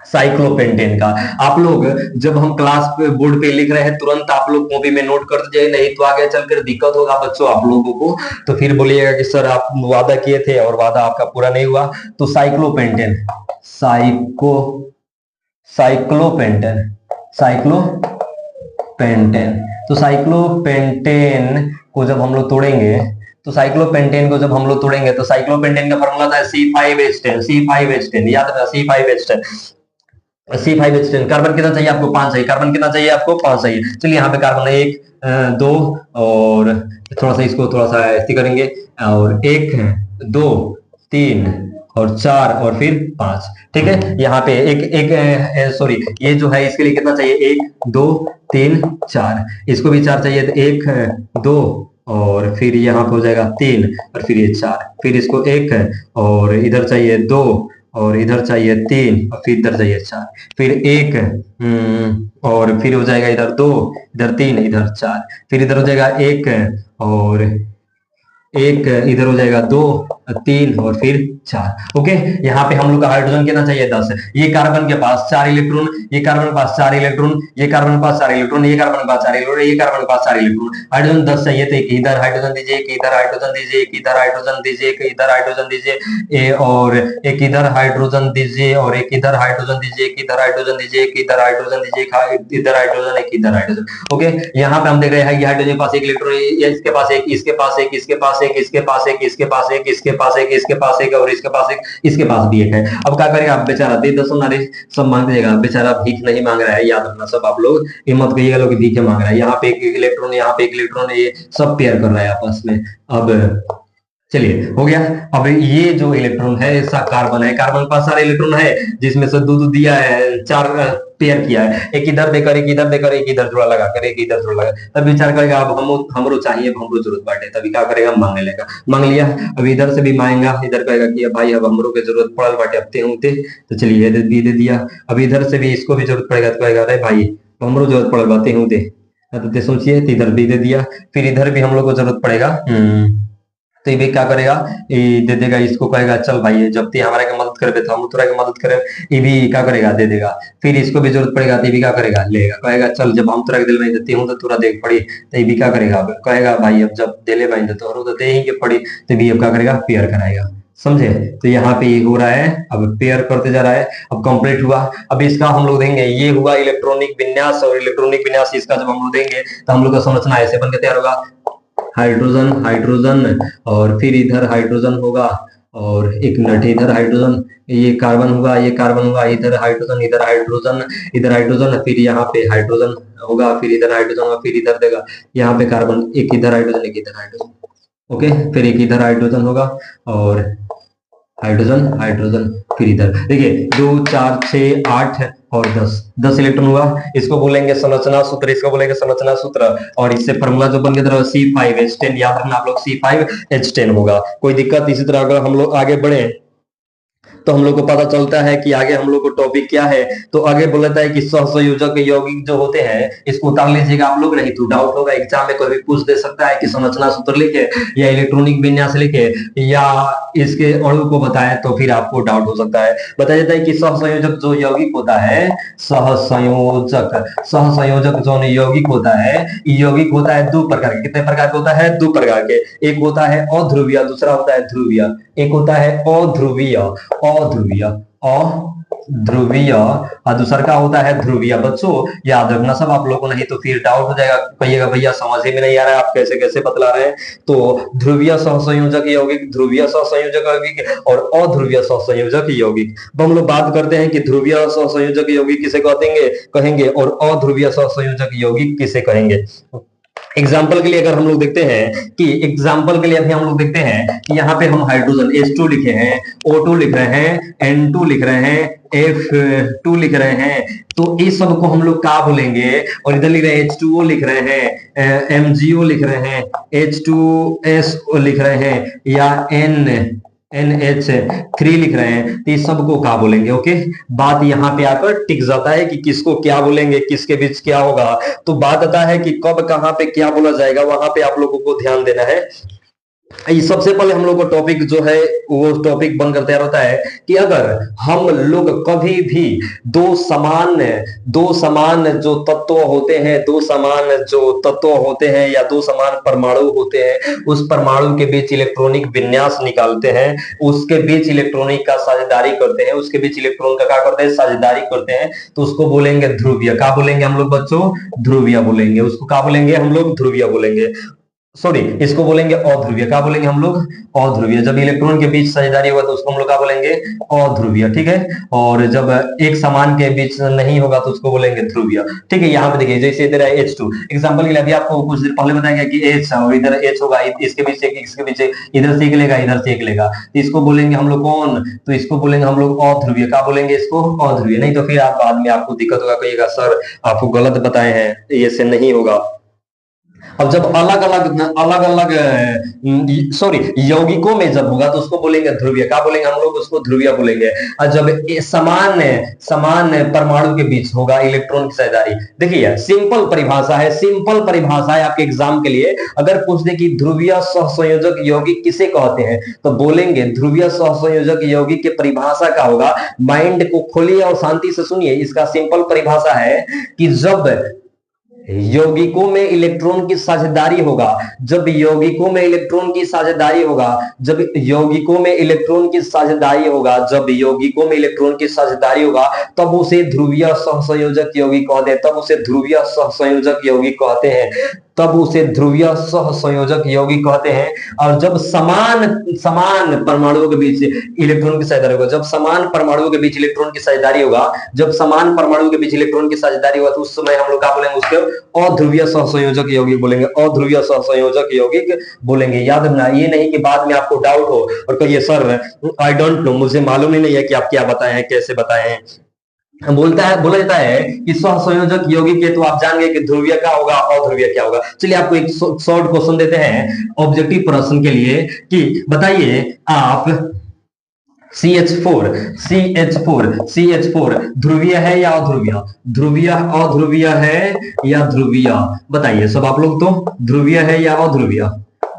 साइक्लोपेंटेन का। आप लोग जब हम क्लास पे बोर्ड पे लिख रहे हैं तुरंत आप लोग कॉपी में नोट कर दीजिए, नहीं तो आगे चलकर दिक्कत होगा बच्चों आप लोगों को। तो फिर बोलिएगा कि सर आप वादा किए थे और वादा आपका पूरा नहीं हुआ। तो साइक्लोपेंटेन, साइको साइक्लोपेंटेन साइक्लोपेंटेन तो साइक्लोपेंटेन को जब हम लोग तोड़ेंगे, तो साइक्लोपेंटेन को जब हम लोग तोड़ेंगे तो साइक्लोपेंटेन का फॉर्मूला था C5H10, C5H10 याद रखना, C5H10, C5H10। कार्बन कितना चाहिए आपको? 5 चाहिए। कार्बन कितना चाहिए आपको? 5 चाहिए। चलिए यहाँ पे कार्बन 1 2 और थोड़ा सा इसको थोड़ा सा ऐसे करेंगे, और 1 2 3 और 4 और फिर 5। ठीक है, यहाँ पे एक सॉरी, ये जो है इसके लिए कितना चाहिए? 1 2 3 4, इसको भी 4 चाहिए, तो 1 2 और फिर यहाँ पे हो जाएगा 3 और फिर ये 4, फिर इसको 1 और इधर चाहिए 2 और इधर चाहिए 3 और फिर इधर चाहिए 4, फिर 1 और फिर हो जाएगा इधर 2 इधर 3 इधर 4, फिर इधर हो जाएगा 1 और 1 इधर हो जाएगा 2 3 और फिर 4। ओके, यहाँ पे हम लोग का हाइड्रोजन कितना चाहिए? 10। ये कार्बन के पास 4 इलेक्ट्रॉन, ये कार्बन के पास 4 इलेक्ट्रॉन, ये कार्बन के पास 4 इलेक्ट्रॉन, ये कार्बन के पास 4 इलेक्ट्रॉन, ये कार्बन के पास 4 इलेक्ट्रॉन। हाइड्रोजन 10 चाहिए, तो एक इधर हाइड्रोजन दीजिए, एक इधर हाइड्रोजन दीजिए, एक इधर हाइड्रोजन दीजिए, एक इधर हाइड्रोजन दीजिए, और एक इधर हाइड्रोजन दीजिए, और एक इधर हाइड्रोजन दीजिए, एक इधर हाइड्रोजन दीजिए, एक इधर हाइड्रोजन दीजिए, इधर हाइड्रोजन, एक इधर हाइड्रोजन। ओके, यहाँ पे हम देख रहे हैं ये हाइड्रोजन के पास 1 इलेक्ट्रॉन, इसके पास 1, इसके पास 1, इसके पास 1, इसके पास 1, इसके पास 1, इसके पास 1, इसके पास 1 और इसके पास 1, इसके पास भी 1 है। अब क्या करेगा? आप बेचारा दे दो नारे सब मांग देगा, बेचारा भीख नहीं मांग रहा है, याद रखना सब आप लोग, ये मत कहिएगा लोग भीख मांग रहा है। यहाँ पे एक इलेक्ट्रॉन, यहाँ पे एक इलेक्ट्रॉन, ये सब पेयर कर रहा है आपस में। अब चलिए हो गया। अब ये जो इलेक्ट्रॉन है ऐसा कार्बन है, कार्बन के पास सारे इलेक्ट्रॉन है, जिसमें से दो दिया है, 4 पेयर किया है, एक इधर देकर, एक इधर देकर, एक इधर जोड़ा लगाकर, एक इधर जोड़ा लगा, तब विचार करेगा अब हमरो चाहिए, हमरो जरूरत बाटे, तभी क्या करेगा? मांगने लेगा। मांग लिया, अब इधर से भी मांगेगा, इधर कहेगा कि भाई अब हमरो के जरूरत पड़ल बाटे, अब ते तो चलिए दे दिया। अब इधर से भी इसको भी जरूरत पड़ेगा, तो कहेगा अरे भाई हमरो जरूरत पड़ल बाटे हूं तो सोचिए, तो इधर भी दे दिया, फिर इधर भी हम लोग को जरूरत पड़ेगा, तो ये भी क्या करेगा? ये दे देगा, इसको कहेगा चल भाई जब ते हमारा की मदद करे तो हम तोरा की मदद करे, ये भी क्या करेगा? दे देगा। फिर इसको भी जरूरत पड़ेगा, तो ये भी क्या करेगा? लेगा, कहेगा चल जब हम तोरा के दिल में देते हूं तो तोरा देख पड़ी, तो ये भी क्या करेगा? कहेगा भाई अब जब दिले में तो दे ही के पड़ी, तो भी अब क्या करेगा? पेयर कराएगा। समझे? तो यहाँ पे ये हो रहा है, अब पेयर करते जा रहा है, अब कंप्लीट हुआ। अब इसका हम लोग देंगे, ये हुआ इलेक्ट्रॉनिक विन्यास, और इलेक्ट्रॉनिक विन्यास इसका जब हम लोग देंगे तो हम लोग का संरचना ऐसे बनकर तैयार होगा, हाइड्रोजन हाइड्रोजन और फिर इधर हाइड्रोजन होगा, और एक मिनट, इधर हाइड्रोजन, ये कार्बन होगा, ये कार्बन होगा, इधर हाइड्रोजन, इधर हाइड्रोजन, इधर हाइड्रोजन, फिर यहाँ पे हाइड्रोजन होगा, फिर इधर हाइड्रोजन होगा, फिर इधर देगा, यहाँ पे कार्बन, एक इधर हाइड्रोजन, एक इधर हाइड्रोजन। ओके, फिर एक इधर हाइड्रोजन होगा, और हाइड्रोजन हाइड्रोजन, फिर इधर देखिए 2 4 6 8 और 10 इलेक्ट्रॉन हुआ। इसको बोलेंगे संरचना सूत्र, इसको बोलेंगे संरचना सूत्र, और इससे फॉर्मूला जो बन गया C5H10, याद रखना आप लोग C5H10 होगा। कोई दिक्कत? इसी तरह अगर हम लोग आगे बढ़े तो हम लोग को पता चलता है कि आगे हम लोग को टॉपिक क्या है। तो आगे बोलता है कि सहसंयोजक यौगिक जो होते हैं, इसको उतार लीजिएगा आप लोग, नहीं तो डाउट होगा एग्जाम में, कोई भी पूछ दे सकता है कि संरचना सूत्र लिखे या इलेक्ट्रॉनिक विन्यास लिखे या इसके अणु को बताए, तो फिर आपको डाउट हो सकता है। बताया जाता है कि सहसंयोजक जो यौगिक होता है, सहसंयोजक जो यौगिक होता है, यौगिक होता है 2 प्रकार के। कितने प्रकार के होता है? 2 प्रकार के। एक होता है अध्रुवीय, दूसरा होता है ध्रुवीय। एक होता है अध्रुवीय, अध्रुवीय अध्रुवीय और दूसरा का होता है ध्रुवीय। बच्चों याद रखना सब आप लोगों को, नहीं तो फिर डाउट हो जाएगा, कहिएगा भैया समझ में नहीं आ रहा है, आप कैसे कैसे बतला रहे हैं। तो ध्रुवीय सहसंयोजक यौगिक, ध्रुवीय सहसंयोजक यौगिक और अध्रुवीय सहसंयोजक यौगिक। अब हम लोग बात करते हैं कि ध्रुवीय सहसंयोजक यौगिक किसे कहेंगे और अध्रुवीय सहसंयोजक यौगिक किसे कहेंगे। एग्जाम्पल के लिए अगर हम लोग देखते हैं कि एग्जाम्पल के लिए अभी हम लोग देखते हैं कि यहाँ पे हम हाइड्रोजन H2 लिखे हैं, O2 लिख रहे हैं, N2 लिख रहे हैं, F2 लिख रहे हैं, तो इस सब को हम लोग क्या बोलेंगे? और इधर लिख रहे हैं H2O लिख रहे हैं, MgO लिख रहे हैं, H2SO लिख रहे हैं, या NH3 लिख रहे हैं, तो इस सबको क्या बोलेंगे? ओके, बात यहाँ पे आकर टिक जाता है कि किसको क्या बोलेंगे, किसके बीच क्या होगा। तो बात आता है कि कब कहाँ पे क्या बोला जाएगा, वहां पे आप लोगों को ध्यान देना है। सबसे पहले हम लोग को टॉपिक जो है वो टॉपिक बनकर तैयार होता है कि अगर हम लोग कभी भी दो समान जो तत्व होते हैं, दो समान जो तत्व होते हैं या दो समान परमाणु होते हैं, उस परमाणु के बीच इलेक्ट्रॉनिक विन्यास निकालते हैं, उसके बीच इलेक्ट्रॉनिक का साझेदारी करते हैं, उसके बीच इलेक्ट्रॉन का क्या करते हैं, साझेदारी करते हैं, तो उसको बोलेंगे ध्रुवीय। क्या बोलेंगे हम लोग बच्चों? ध्रुवीय बोलेंगे। उसको क्या बोलेंगे हम लोग? ध्रुवीय बोलेंगे। सॉरी, इसको बोलेंगे अध्रुवीय। क्या बोलेंगे हम लोग? अध्रुवीय। जब इलेक्ट्रॉन के बीच साझेदारी होगा तो उसको हम लोग क्या बोलेंगे? अध्रुवीय। ठीक है। और जब एक समान के बीच नहीं होगा तो उसको बोलेंगे ध्रुवीय। ठीक है। यहाँ पे देखिए, जैसे इधर है H2, एग्जांपल के लिए अभी आपको कुछ देर पहले बताया गया कि H और इधर H होगा, इसके बीच एक, इसके बीच एक, इधर से एक लेगा, इधर से एक लेगा, तो इसको बोलेंगे हम लोग कौन? तो इसको बोलेंगे हम लोग अध्रुवीय। क्या बोलेंगे इसको? अध्रुवीय। नहीं तो फिर आप बाद में आपको दिक्कत होगा, कहिएगा सर आपको गलत बताए हैं, ये से नहीं होगा। अब जब अलग अलग सॉरी यौगिकों में जब होगा तो उसको बोलेंगे ध्रुवीय। क्या बोलेंगे हम लोग? उसको ध्रुवीय बोलेंगे। और जब समान समान परमाणु के बीच होगा इलेक्ट्रॉन की साझेदारी, देखिए सिंपल परिभाषा है, सिंपल परिभाषा है आपके एग्जाम के लिए। अगर पूछ दे कि ध्रुवीय सहसंयोजक यौगिक किसे कहते हैं, तो बोलेंगे ध्रुवीय सहसंयोजक यौगिक की परिभाषा क्या होगा? माइंड को खोलिए और शांति से सुनिए। इसका सिंपल परिभाषा है कि जब यौगिकों में इलेक्ट्रॉन की साझेदारी होगा, जब यौगिकों में इलेक्ट्रॉन की साझेदारी होगा, जब यौगिकों में इलेक्ट्रॉन की साझेदारी होगा, जब यौगिकों में इलेक्ट्रॉन की साझेदारी होगा, तब उसे ध्रुवीय सहसंयोजक यौगिक कहते हैं। तब उसे ध्रुवीय सहसंयोजक यौगिक कहते हैं। तब उसे ध्रुवीय सहसंयोजक यौगिक कहते हैं। और जब समान समान परमाणुओं के बीच इलेक्ट्रॉन की साझेदारी होगा, जब समान परमाणुओं के बीच इलेक्ट्रॉन की साझेदारी होगा, जब समान परमाणुओं के बीच इलेक्ट्रॉन की साझेदारी होगा, तो उस समय हम लोग क्या बोलेंगे? उसके अध्रुवीय सहसंयोजक यौगिक बोलेंगे। अध्रुवीय सहसंयोजक यौगिक बोलेंगे। याद रखना, ये नहीं कि बाद में आपको डाउट हो और कहिए सर आई डोंट नो, मुझे मालूम ही नहीं है कि आप क्या बताए हैं, कैसे बताए हैं। बोला जाता है कि सहसंयोजक यौगिक के तो आप जान गए कि ध्रुवीय क्या होगा, अध्रुवीय क्या होगा। चलिए आपको एक शॉर्ट क्वेश्चन देते हैं ऑब्जेक्टिव प्रश्न के लिए कि बताइए आप CH4 ध्रुवीय है या अध्रुवीय? ध्रुवीय, अध्रुवीय है या ध्रुवीय? बताइए सब आप लोग, तो ध्रुवीय है या अध्रुवीय?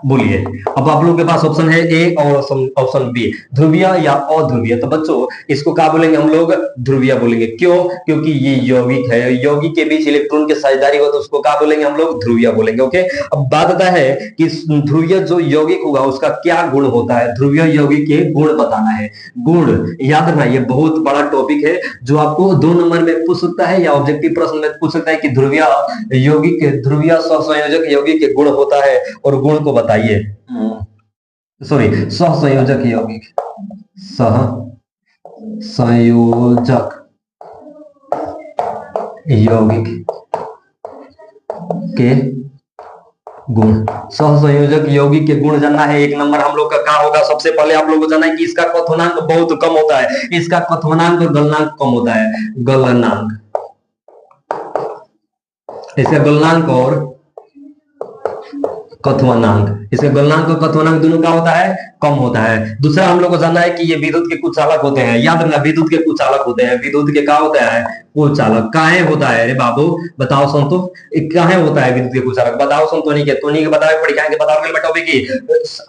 बोलिए। अब आप लोगों के पास ऑप्शन है ए और ऑप्शन बी, ध्रुवीय या अध्रुवीय। तो बच्चों इसको क्या बोलेंगे हम लोग? ध्रुवीय बोलेंगे। क्यों? क्योंकि ये यौगिक है, यौगिक के बीच इलेक्ट्रॉन की साझेदारी हो तो उसको क्या बोलेंगे हम लोग? ध्रुवीय बोलेंगे। ओके। अब बात आता है कि ध्रुवीय जो यौगिक होगा उसका क्या गुण होता है? ध्रुवीय यौगिक के गुण बताना है। गुण याद रखना, ये बहुत बड़ा टॉपिक है जो आपको 2 नंबर में पूछ सकता है या ऑब्जेक्टिव प्रश्न में पूछ सकता है कि ध्रुवीय यौगिक, ध्रुवीय सहसंयोजक यौगिक के गुण होता है और गुण को बताइए। सॉरी, सहसंयोजक यौगिक, सहसंयोजक यौगिक के गुण। सहसंयोजक यौगिक के गुण जानना है। 1 नंबर हम लोग का क्या होगा? सबसे पहले आप लोग को जानना है कि इसका क्वथनांक बहुत कम होता है, इसका क्वथनांक और गलनांक कम होता है। गलनांक, इसका गलनांक और क्वथनांक, इसका गलनांक और क्वथनांक दोनों का होता है? कम होता है। दूसरा हम लोग को जानना है कि ये विद्युत के कुचालक होते हैं। याद रखना, विद्युत के कुचालक होते हैं। विद्युत के क्या होता है? कुचालक। काहे होता है? अरे बाबू बताओ संतो, काहे होता है विद्युत के कुचालक? बताओ संतो। नहीं के बताओ पढ़ी बताओ टॉपिक की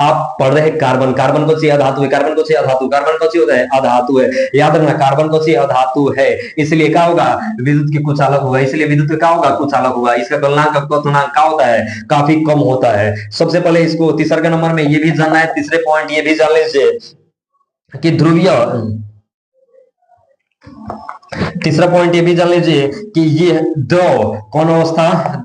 आप पढ़ रहे हैं कार्बन। कार्बन कौन सी अधातु है? कार्बन कौन सी अधातु? कार्बन कौन सी होता है? अधातु है। याद रखना, कार्बन कौन सी अधातु है, इसलिए क्या होगा? विद्युत के कुचालक होगा। इसलिए विद्युत क्या होगा? कुचालक होगा। इसका गलनांक क्वथनांक क्या होता है? काफी कम होता है। सबसे पहले इसको तीसरे के नंबर में ये भी जानना है, तीसरे पॉइंट ये भी जान लीजिए कि ध्रुवीय, तीसरा पॉइंट ये भी जान लीजिए कि ये द्रव कौन अवस्था?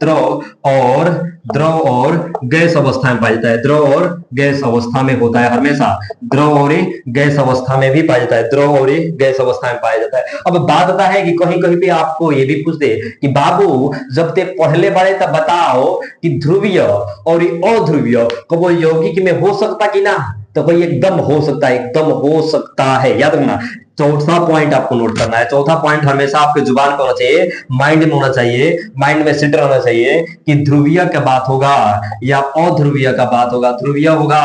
द्रव और गैस अवस्था में पाया जाता है। द्रव और गैस अवस्था में होता है हमेशा। द्रव और गैस अवस्था में भी पाया जाता है। द्रव और गैस अवस्था में पाया जाता है। अब बात आता है कि कहीं कहीं पे आपको ये भी पूछ दे कि बाबू जब ते पहले बारे तब बताओ कि ध्रुवीय और अध्रुवीय को वो यौगिक में हो सकता कि ना? तो भाई एकदम हो सकता है, एकदम हो सकता है। याद रखना, चौथा पॉइंट आपको नोट करना है। चौथा पॉइंट हमेशा आपके जुबान पर होना चाहिए, माइंड में होना चाहिए, माइंड में सेट रहना चाहिए कि ध्रुवीय का बात होगा या अध्रुवीय का बात होगा। ध्रुवीय होगा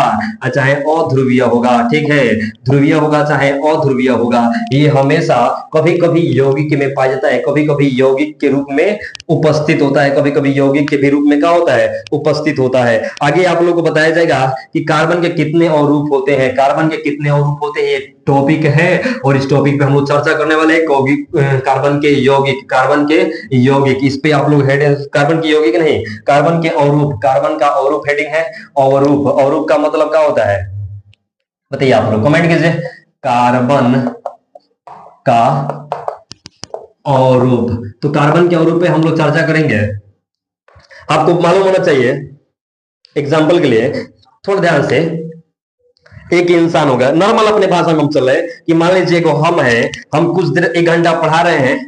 चाहे अध्रुवीय होगा, ठीक है, ध्रुवीय होगा चाहे अध्रुवीय होगा, ये हमेशा कभी कभी यौगिक में पाया जाता है, कभी कभी यौगिक के रूप में उपस्थित होता है, कभी कभी यौगिक के भी रूप में क्या होता है, उपस्थित होता है। आगे आप लोगों को बताया जाएगा कि कार्बन के कितने और रूप होते हैं, कार्बन के कितने और रूप होते हैं, ये टॉपिक है और इस टॉपिक पे हम लोग चर्चा करने वाले हैं। कार्बन के यौगिक, कार्बन के यौगिक, इस पे आप लोग हेड, कार्बन के यौगिक नहीं, कार्बन के अवरूप, कार्बन का अवरूप हेडिंग है। अवरूप, अवरूप का मतलब क्या होता है बताइए आप लोग, कमेंट कीजिए। कार्बन का अवरूप, तो कार्बन के अवरूप पे हम लोग चर्चा करेंगे। आपको मालूम होना चाहिए, एग्जाम्पल के लिए थोड़ा ध्यान से, एक इंसान होगा, नॉर्मल अपने भाषा में हम चल रहे हैं कि मान लीजिए को हम है, हम कुछ देर 1 घंटा पढ़ा रहे हैं,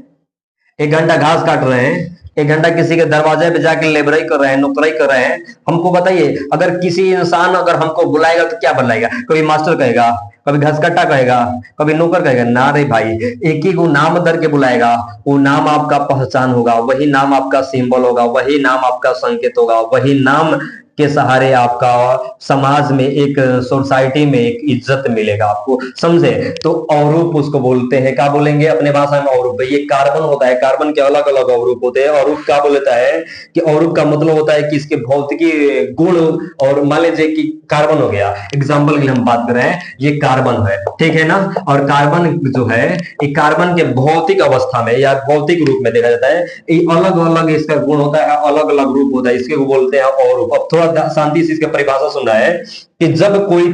1 घंटा घास काट रहे हैं, 1 घंटा किसी के दरवाजे पे जाके लेबराई कर रहे हैं, नौकराई कर रहे हैं। हमको बताइए, अगर किसी इंसान अगर हमको बुलाएगा तो क्या बुलाएगा? कभी मास्टर कहेगा, कभी घसकट्टा कहेगा, कभी नौकर कहेगा, ना रे भाई, एक ही को नाम दर के बुलाएगा। वो नाम आपका पहचान होगा, वही नाम आपका सिंबल होगा, वही नाम आपका संकेत होगा, वही नाम के सहारे आपका समाज में, एक सोसाइटी में एक इज्जत मिलेगा आपको, समझे? तो अवरूप उसको बोलते हैं, क्या बोलेंगे अपने भाषा में? अवरूप। ये कार्बन होता है, कार्बन के अलग अलग अवरूप होते हैं। अवरूप क्या बोलता है कि अवरूप का मतलब होता है कि इसके भौतिकी गुण, और मान लीजिए कि कार्बन हो गया, एग्जाम्पल के लिए हम बात कर रहे हैं, ये कार्बन है, ठीक है ना, और कार्बन जो है ये कार्बन के भौतिक अवस्था में या भौतिक रूप में देखा जाता है, ये अलग अलग इसका गुण होता है, अलग अलग रूप होता है, इसके को बोलते हैं अवरूप। अब थोड़ा शांति से इसका परिभाषा सुन रहा है कि जब कोई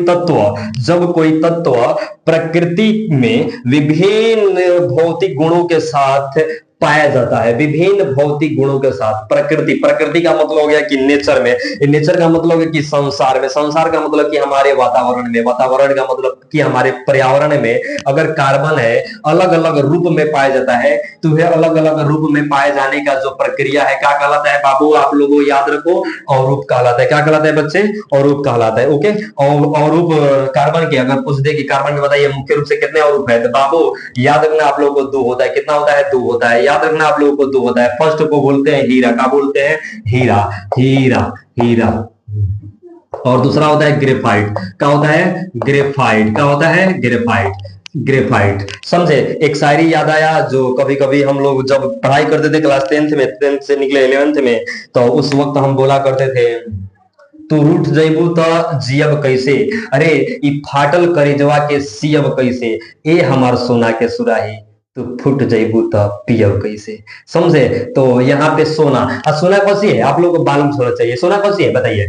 तत्व प्रकृति में विभिन्न भौतिक गुणों के साथ पाया जाता है, विभिन्न भौतिक गुणों के साथ, प्रकृति का मतलब हो गया कि नेचर में, नेचर का मतलब है कि संसार में, संसार का मतलब कि हमारे वातावरण में, वातावरण का मतलब कि हमारे पर्यावरण में अगर कार्बन है अलग अलग रूप में पाया जाता है, तो यह अलग अलग रूप में पाए जाने का जो प्रक्रिया है क्या कहलाता है बाबू? आप लोगों याद रखो, अवरूप कहलाता है। क्या कहलाता है बच्चे? अवरूप कहलाता है। ओके, अवरूप कार्बन के, अगर पूछ दे कि कार्बन के बताइए मुख्य रूप से कितने अवरूप है, तो बाबू याद रखना आप लोगों को 2 होता है। कितना होता है? 2 होता है। याद रखना आप लोगों को 2 होता है। फर्स्ट को बोलते हैं हीरा, क्या बोलते हैं? हीरा, हीरा, हीरा। और दूसरा होता है ग्रेफाइट। क्या होता है? ग्रेफाइट। क्या होता है? Graphite, graphite. समझे? एक शायरी याद आया जो कभी कभी हम लोग जब पढ़ाई करते थे क्लास 10th में, 10th से निकले 11th में, तो उस वक्त हम बोला करते थे, तू रूठ जइबू त जियब कैसे, अरे ई फाटल करेजवा के सियब कैसे, ए हमार सोना के सुराही, तो फुट जइबू त पियब कैसे। समझे? तो यहाँ पे सोना, सोना कौन सी है आप लोगों को मालूम होना चाहिए। सोना कौन सी है बताइए?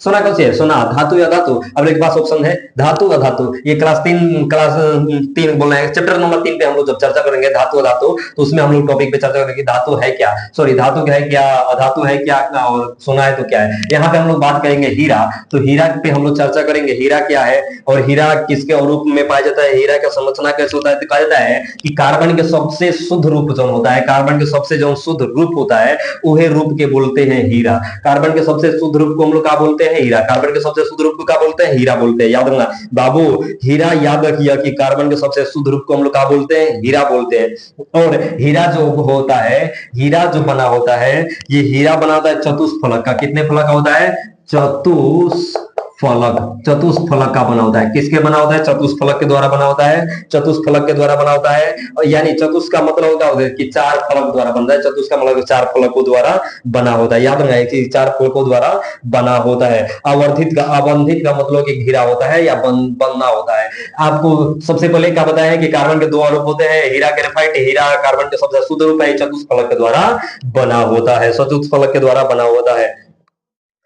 सोना कौन सी है? सोना धातु या धातु? अब लोग के पास ऑप्शन है धातु या धातु। ये क्लास 3 बोल रहे हैं, चैप्टर नंबर 3 पे हम लोग जब चर्चा करेंगे धातु धातु, तो उसमें हम लोग टॉपिक पे चर्चा करेंगे धातु है क्या, सॉरी धातु है क्या, अधातु है क्या, और सोना है तो क्या है। यहाँ पे हम लोग बात करेंगे हीरा, तो हीरा पे हम लोग चर्चा करेंगे हीरा क्या है और हीरा किसके रूप में पाया जाता है, हीरा का संरचना कैसे होता है। तो कहा जाता है कि कार्बन के सबसे शुद्ध रूप जो होता है, कार्बन के सबसे जो शुद्ध रूप होता है उहे रूप के बोलते हैं हीरा। कार्बन के सबसे शुद्ध रूप को हम लोग क्या बोलते हैं? हीरा। कार्बन के सबसे शुद्ध रूप को क्या बोलते हैं? हीरा बोलते हैं। याद रखना बाबू, हीरा याद रखिए कि कार्बन के सबसे शुद्ध रूप को हम लोग क्या बोलते हैं? हीरा बोलते हैं। और हीरा जो होता है, हीरा जो बना होता है, ये हीरा बनाता है चतुष्फलक का। कितने फलक का होता है? चतुष्फलक, चतुष्फलक का बना होता है। किसके बना होता है? चतुष्फलक के द्वारा बना होता है, चतुष्फलक के द्वारा बना होता है। यानी चतुष का मतलब होता है कि 4 फलक द्वारा बनता है, चतुष का मतलब 4 फलकों द्वारा बना होता है। याद रखना कि 4 फलकों द्वारा बना होता है। अवर्धित का मतलब कि घिरा होता है या बनना होता है। आपको सबसे पहले क्या बताया है कि कार्बन के 2 रूप होते हैं, हीरा, ग्रेफाइट। हीरा कार्बन के सबसे शुद्ध रूप है, चतुष्फलक के द्वारा बना होता है, चतुष्फलक के द्वारा बना होता है।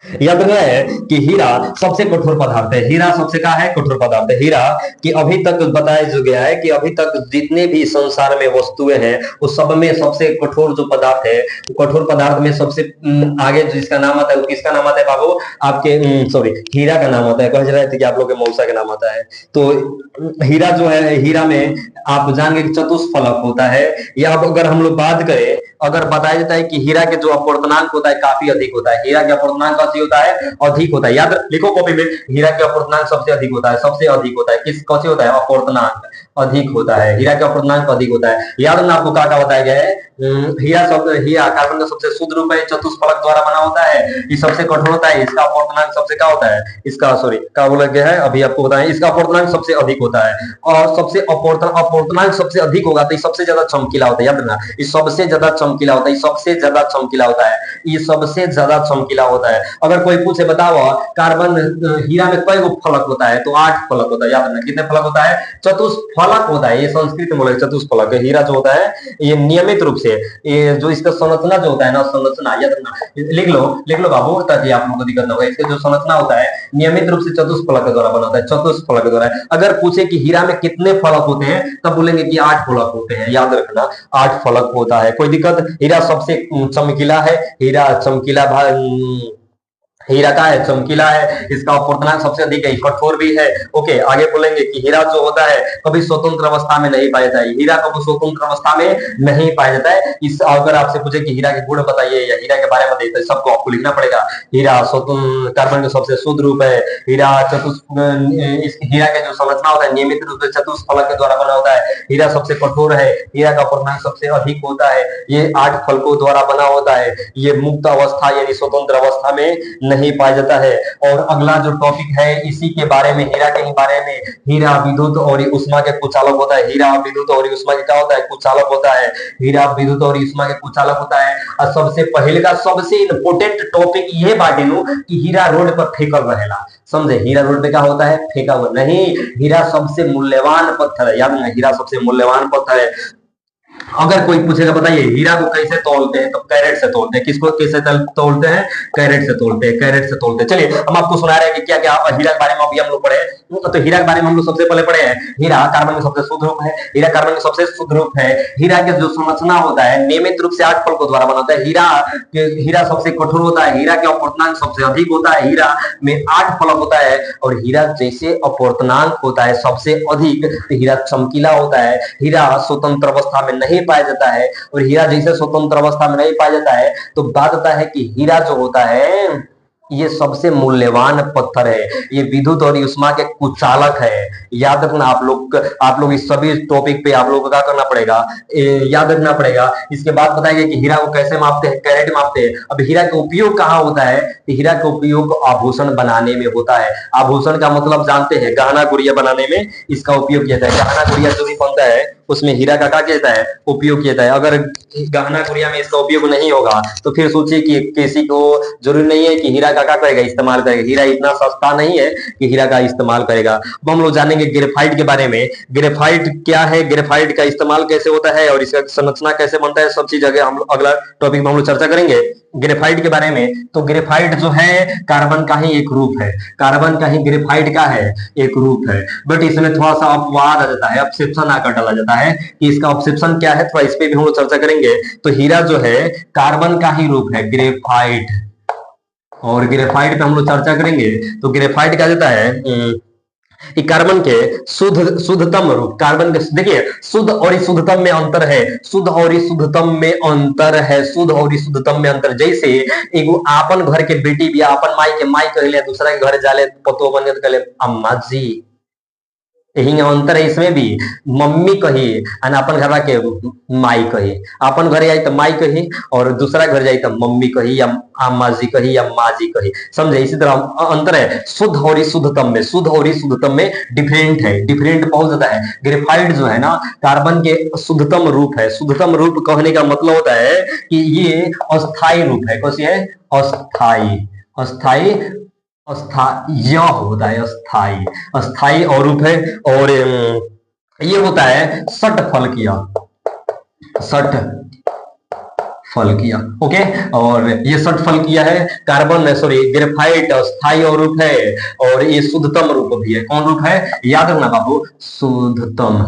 याद रखना है कि हीरा सबसे कठोर पदार्थ है। हीरा सबसे क्या है? कठोर पदार्थ है। हीरा कि अभी तक बताया जो गया है कि अभी तक जितने भी संसार में वस्तुएं हैं उस सब में सबसे कठोर जो पदार्थ है, कठोर पदार्थ में सबसे आगे जिसका नाम आता है वो किसका नाम आता है बाबू? आपके सॉरी, हीरा का नाम आता है। कह रहे थे कि आप लोग के मौसा का नाम आता है। तो हीरा जो है, हीरा में आप जान गए चतुष्फलक होता है। या अगर हम लोग बात करें, अगर बताया जाता है कि हीरा के जो अपवर्तनांक होता है काफी अधिक होता है। हीरा के अपवर्तनांक कौन सी होता है, अधिक होता है। याद लिखो कॉपी में, हीरा के अपूर्णांक सबसे अधिक होता है, सबसे अधिक होता है। किस कौन सी होता है, अपूर्णांक अधिक होता है, हीरा का अपूर्णांक अधिक होता है। याद रखना आपको क्या क्या बताया गया है, हीरा कार्बन का सबसे शुद्ध रूप है, चतुष्फलक द्वारा बना होता है, ये सबसे कठोर होता है, इसका अपूर्णांक सबसे क्या होता है, इसका सॉरी क्या बोला गया है अभी आपको बताएं, इसका अपूर्णांक सबसे अधिक होता है। और सबसे अपूर्णांक सबसे अधिक होगा तो ये सबसे ज्यादा चमकीला होता है। याद रखना, ये सबसे ज्यादा चमकीला होता है, ये सबसे ज्यादा चमकीला होता है, ये सबसे ज्यादा चमकीला होता है। अगर कोई पूछे बताओ कार्बन हीरा में कई फलक होता है, तो 8 फलक होता है। याद रखना कितने फलक होता है, चतुष्फलक होता है, ये संस्कृत में बोले चतुष्फलक। हीरा जो होता है ये नियमित रूप से, ये जो इसका संरचना जो होता है ना, संरचना याद रखना, लिख लो बाबू ताकि आप लोगों को दिक्कत ना हो। इसका जो संरचना होता है नियमित रूप से चतुष्फलक के द्वारा बना होता है, चतुष्फलक के द्वारा। अगर पूछे कि हीरा में कितने फलक होते हैं तब बोलेंगे कि 8 फलक होते हैं। याद रखना 8 फलक होता है। कोई दिक्कत, हीरा सबसे चमकीला है, हीरा चमकीला हीरा का है, चमकीला है, इसका अपूर्णांक सबसे अधिक है, कठोर भी है। ओके, आगे बोलेंगे कि हीरा जो होता है कभी स्वतंत्र अवस्था में नहीं पाया जाता है, हीरा कभी स्वतंत्र अवस्था में नहीं पाया जाता है। इस अगर आपसे पूछे कि हीरा के गुण बताइए या हीरा के बारे में बताइए तो सबको आपको लिखना पड़ेगा। हीरा स्वतंत्र कार्बन का सबसे शुद्ध रूप है, हीरा इस हीरा का जो संरचना होता है नियमित रूप से चतुष्फलक के द्वारा बना होता है, हीरा सबसे कठोर है, हीरा का अपूर्णांक सबसे अधिक होता है, ये 8 फलकों द्वारा बना होता है, ये मुक्त अवस्था यानी स्वतंत्र अवस्था में नहीं पाया जाता है। और अगला जो टॉपिक है इसी के बारे में, हीरा के बारे में, हीरा विद्युत और उष्मा के कुचालक होता है, हीरा विद्युत और उष्मा के क्या होता है, कुचालक होता है, हीरा विद्युत और उष्मा के कुचालक होता है। और सबसे पहले का सबसे इंपोर्टेंट टॉपिक ये बाटे नु कि हीरा रोड पर फेंकल रहेला, समझे, हीरा रोड पे क्या होता है, फेंका हुआ नहीं, हीरा सबसे मूल्यवान पत्थर है। याद रखना हीरा सबसे मूल्यवान पत्थर है। अगर कोई पूछेगा बताइए हीरा को कैसे तोलते हैं, तो कैरेट से तोलते हैं। किसको कैसे तोलते हैं, कैरेट से तोलते हैं, कैरेट से तोलते हैं। चलिए हम आपको सुना रहे हैं कि क्या क्या हीरा के बारे में अभी हम लोग पढ़े। तो हीरा के बारे में हम लोग सबसे पहले पढ़े हैं, हीरा कार्बन का सबसे शुद्ध रूप है, हीरा कार्बन का सबसे शुद्ध रूप है। हीरा के जो संरचना होता है नियमित रूप से 8 फलकों द्वारा बना होता है। हीरा सबसे कठोर होता है, हीरा के अपूर्णांक सबसे अधिक होता है, हीरा में 8 फलक होता है। और हीरा जैसे अपूर्णांक होता है सबसे अधिक, तो हीरा चमकीला होता है, हीरा स्वतंत्र अवस्था में नहीं पाया जाता है। और हीरा जैसे स्वतंत्र अवस्था में नहीं पाया जाता है तो बात होता है कि हीरा जो होता है ये सबसे मूल्यवान पत्थर है, ये विद्युत और उष्मा के कुचालक है। याद रखना आप लोग इस सभी टॉपिक पे आप लोगों को क्या करना पड़ेगा, याद रखना पड़ेगा। इसके बाद बताएंगे कि हीरा को कैसे मापते हैं, कैरेट मापते हैं। अब हीरा का उपयोग कहाँ होता है, हीरा का उपयोग आभूषण बनाने में होता है। आभूषण का मतलब जानते हैं, गहना गुड़िया बनाने में इसका उपयोग किया जाता है। गहना गुड़िया जो भी बनता है उसमें हीरा का क्या किया जाता है, उपयोग किया जाता है। अगर गहना गुड़िया में इसका उपयोग नहीं होगा तो फिर सोचिए कि किसी को जरूरी नहीं है कि हीरा का क्या करेगा, इस्तेमाल करेगा। हीरा इतना सस्ता नहीं है कि हीरा का इस्तेमाल करेगा। अब हम लोग जानेंगे ग्रेफाइट के बारे में। ग्रेफाइट क्या है, ग्रेफाइट का इस्तेमाल कैसे होता है और इसका संरचना कैसे बनता है, सब चीज हम लोग अगला टॉपिक में हम लोग चर्चा करेंगे ग्रेफाइट के बारे में। तो ग्रेफाइट जो है कार्बन का ही एक रूप है, कार्बन का ही ग्रेफाइट का है एक रूप है। बट इसमें थोड़ा सा अपवाद आ जाता है, ऑब्सेप्शन आकर डाला जाता है कि इसका ऑब्सेप्शन क्या है, थोड़ा इस पे भी हम लोग चर्चा करेंगे। तो हीरा जो है कार्बन का ही रूप है ग्रेफाइट, और ग्रेफाइट पे हम लोग चर्चा करेंगे। तो ग्रेफाइट क्या देता है, कार्बन के शुद्धतम रूप, कार्बन के देखिए शुद्ध और शुद्धतम में अंतर है, शुद्ध और शुद्धतम में अंतर है, शुद्ध और शुद्धतम में अंतर। जैसे एगो आपन घर के बेटी भी अपन माई के माई कहले, दूसरा के घर जाले पतो बन के कहले अम्मा जी, यही अंतर है इसमें भी। मम्मी कही और अपन घर के माई कही, अपन घर जाई तो माई कही और दूसरा घर जाई तो मम्मी कही या अम्मा जी कही या माँ जी कही, समझे। इसी तरह अंतर है शुद्ध और शुद्धतम में, शुद्ध और शुद्धतम में डिफरेंट है, डिफरेंट बहुत ज्यादा है। ग्रेफाइट जो है ना कार्बन के शुद्धतम रूप है। शुद्धतम रूप कहने का मतलब होता है कि ये अस्थाई रूप है। कैसी है, अस्थाई, अस्थाई अस्थाई होता है, अस्थाई, अस्थाई और रूप है। और ये होता है सठ फल किया, सठ फल किया, ओके। और ये सठ फल किया है कार्बन, सॉरी ग्रेफाइट अस्थाई और रूप है, और ये शुद्धतम रूप भी है। कौन रूप है, याद रखना बाबू, शुद्धतम,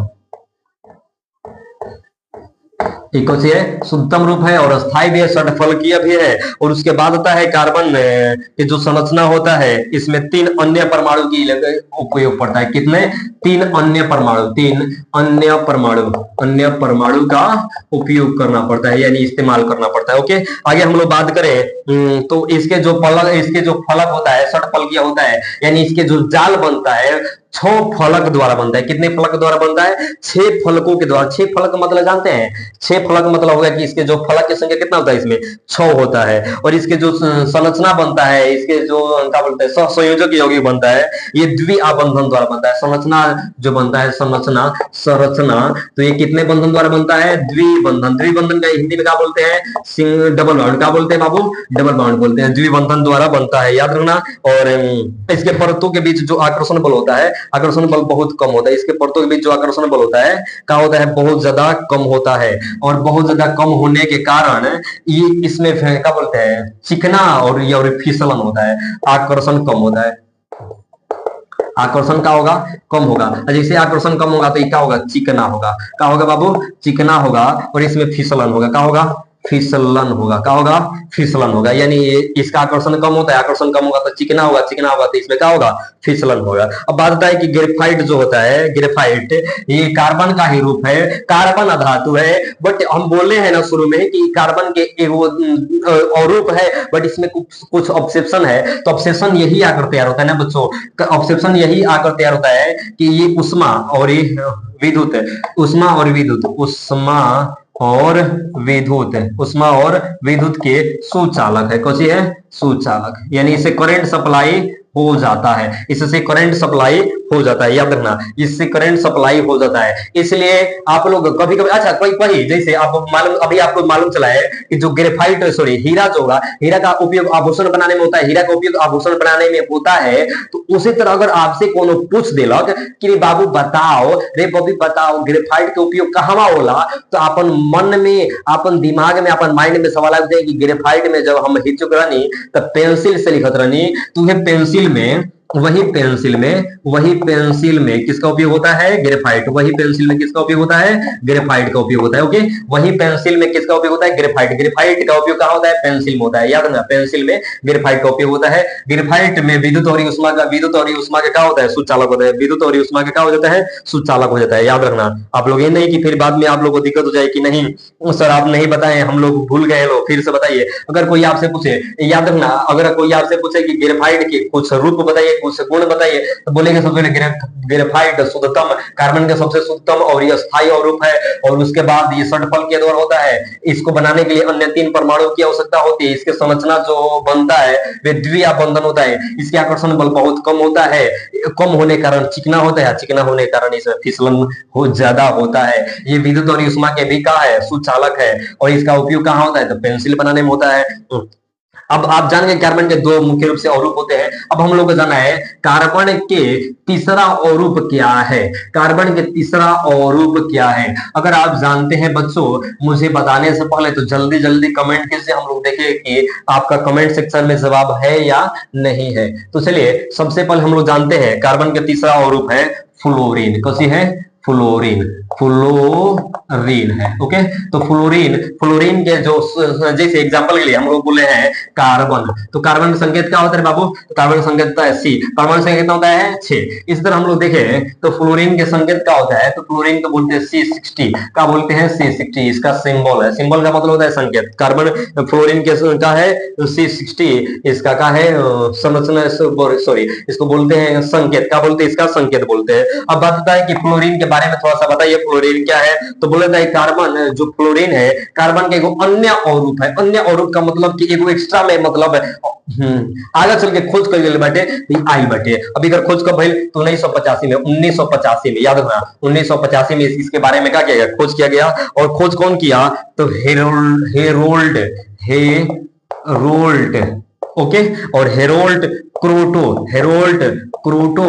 एक कौन सी है, शुद्धतम रूप है और स्थायी भी है, षटफलकीय भी है। और उसके बाद आता है कार्बन के जो संरचना होता है इसमें 3 अन्य परमाणु की उपयोग पड़ता है। कितने? 3 अन्य परमाणु, 3 अन्य परमाणु का उपयोग करना पड़ता है, यानी इस्तेमाल करना पड़ता है। ओके, आगे हम लोग बात करें तो इसके जो फलक होता है षटफलकीय होता है, यानी इसके जो जाल बनता है 6 फलक द्वारा बनता है। कितने फलक द्वारा बनता है? 6 फलकों के द्वारा। 6 फलक मतलब जानते हैं? 6 फलक मतलब होगा कि इसके जो फलक की संख्या कितना होता है? इसमें 6 होता है। और इसके जो संरचना बनता है, इसके जो क्या बोलते हैं सहसंयोजक यौगिक बनता है, ये द्विआबंधन द्वारा बनता है। संरचना जो बनता है, संरचना तो ये कितने बंधन द्वारा बनता है? द्विबंधन। द्विबंधन का हिंदी में क्या बोलते हैं? Double bond. क्या बोलते हैं बाबू? डबल बॉन्ड बोलते हैं। द्विबंधन द्वारा बनता है, याद रखना। और इसके परतों के बीच जो आकर्षण बल होता है, आकर्षण बल बहुत कम होता है। इसके परतों के बीच जो आकर्षण बल होता है क्या होता है? बहुत ज्यादा कम होता है। और बहुत ज्यादा कम होने के कारण ये इसमें क्या बोलते हैं, चिकना और फिसलन होता है, आकर्षण कम होता है। आकर्षण का होगा? कम होगा। जैसे आकर्षण कम होगा तो ये क्या होगा? चिकना होगा। क्या होगा बाबू? चिकना होगा। और इसमें फिसलन होगा। क्या होगा? फिसलन होगा। क्या होगा? फिसलन होगा। यानी इसका आकर्षण कम होता है, आकर्षण कम होगा तो चिकना होगा, चिकना होगा तो इसमें क्या होगा? फिसलन होगा। अब बात होता है कि ग्रेफाइट जो होता है, ग्रेफाइट ये कार्बन का ही रूप है, कार्बन अधातु है। बट हम बोले हैं ना शुरू में कि कार्बन के और रूप है, बट इसमें कुछ ऑब्सेप्शन है। तो ऑब्सेप्शन यही आकर तैयार होता है ना बच्चों, ऑब्सेप्शन यही आकर तैयार होता है कि ये उष्मा और ये विद्युत, उष्मा और विद्युत, उष्मा और विद्युत के सुचालक है। कौन सी है? सुचालक। यानी इसे करंट सप्लाई हो जाता है, इससे करंट सप्लाई हो जाता है, याद रखना, इससे करंट सप्लाई हो जाता है। इसलिए आप लोग कभी कभी अच्छा कोई जैसे आप मालूम, अभी आपको मालूम चला है कि जो ग्रेफाइट सॉरी हीरा जो होगा, हीरा का उपयोग आभूषण बनाने में होता है, हीरा का उपयोग आभूषण बनाने में होता है। तो उसी तरह अगर आपसे कोनो पूछ देलक कि बाबू बताओ, रे बबी बताओ ग्रेफाइट के उपयोग कहां होला, तो अपन मन में, अपन दिमाग में, अपन माइंड में सवाल आ जाए कि ग्रेफाइट में जब हम हिचुक रहनी तब पेंसिल से लिखत रहनी, तुम्हें पेंसिल में वही पेंसिल में किसका उपयोग होता है? ग्रेफाइट। वही पेंसिल में किसका उपयोग होता है? ग्रेफाइट का उपयोग होता है। ओके, वही पेंसिल में किसका उपयोग होता है? ग्रेफाइट। ग्रेफाइट का उपयोग कहां होता है? पेंसिल में होता है, याद रखना, पेंसिल में ग्रेफाइट का उपयोग होता है। ग्रेफाइट में विद्युत और उष्मा का क्या होता है? सुचालक होता है। विद्युत और उष्मा का क्या हो जाता है? सुचालक हो जाता है, याद रखना। आप लोग ये नहीं कि फिर बाद में आप लोग को दिक्कत हो जाए कि नहीं सर आप नहीं बताए, हम लोग भूल गए, लो फिर से बताइए। अगर कोई आपसे पूछे, याद रखना, अगर कोई आपसे पूछे कि ग्रेफाइट के कुछ रूप बताइए, कुछ गुण बताइए, तो बोलेंगे सबसे पहले ग्रेफाइट शुद्धतम, कार्बन का सबसे शुद्धतम और ये स्थायी रूप है। और उसके बाद ये षटफल के द्वारा होता है। इसको बनाने के लिए अन्य 3 परमाणु की आवश्यकता होती है। इसके संरचना जो बनता है वे द्विआबंधन होता है। इसके आकर्षण बल बहुत कम होता है, कम होने कारण चिकना होता है, चिकना होने के कारण इसमें फिसलन हो ज्यादा होता है। ये विद्युत और उष्मा के भी का है? सुचालक है। और इसका उपयोग कहां होता है? तो पेंसिल बनाने में होता है। अब आप जान गए कार्बन के 2 मुख्य रूप से अवरूप होते हैं। अब हम लोग को जाना है कार्बन के तीसरा अवरूप क्या है। कार्बन के तीसरा अवरूप क्या है? अगर आप जानते हैं बच्चों, मुझे बताने से पहले तो जल्दी जल्दी कमेंट कीजिए, हम लोग देखें कि आपका कमेंट सेक्शन में जवाब है या नहीं है। तो चलिए सबसे पहले हम लोग जानते हैं कार्बन के तीसरा अवरूप है फ्लोरीन। कैसी है? फ्लोरीन है। ओके, तो फ्लोरीन के जो जैसे एग्जांपल के लिए हम लोग बोले हैं कार्बन, तो कार्बन का संकेत क्या होता है बाबू? तो कार्बन का संकेत होता है सी, कार्बन संकेत कितना होता है? 6। इस तरह हम लोग देखें तो फ्लोरीन के संकेत क्या होता है? तो फ्लोरीन को बोलते हैं C60। क्या बोलते हैं? C60। इसका सिंबल है, सिंबल का मतलब होता है संकेत। कार्बन फ्लोरीन के का है C60, इसका का है संरचना, सॉरी इसको बोलते हैं संकेत। क्या बोलते हैं? इसका संकेत बोलते हैं। अब बात होता है कि फ्लोरीन के बारे में थोड़ा सा बताइए, फ्लोरीन क्या है? तो बोला जाए कार्बन जो फ्लोरीन है, कार्बन का एगो अन्य अवरूप है। अन्य अवरूप का मतलब कि एगो एक्स्ट्रा में मतलब आगे चल के खोज कर ले बाटे आई बाटे। अभी अगर खोज कब भइल तो 1985 में, याद रखना 1985 में इसके बारे में क्या किया गया? खोज किया गया। और खोज कौन किया? तो हेरोल्ड। ओके, और हेरोल्ड क्रोटो, हेरोल्ड, क्रोटो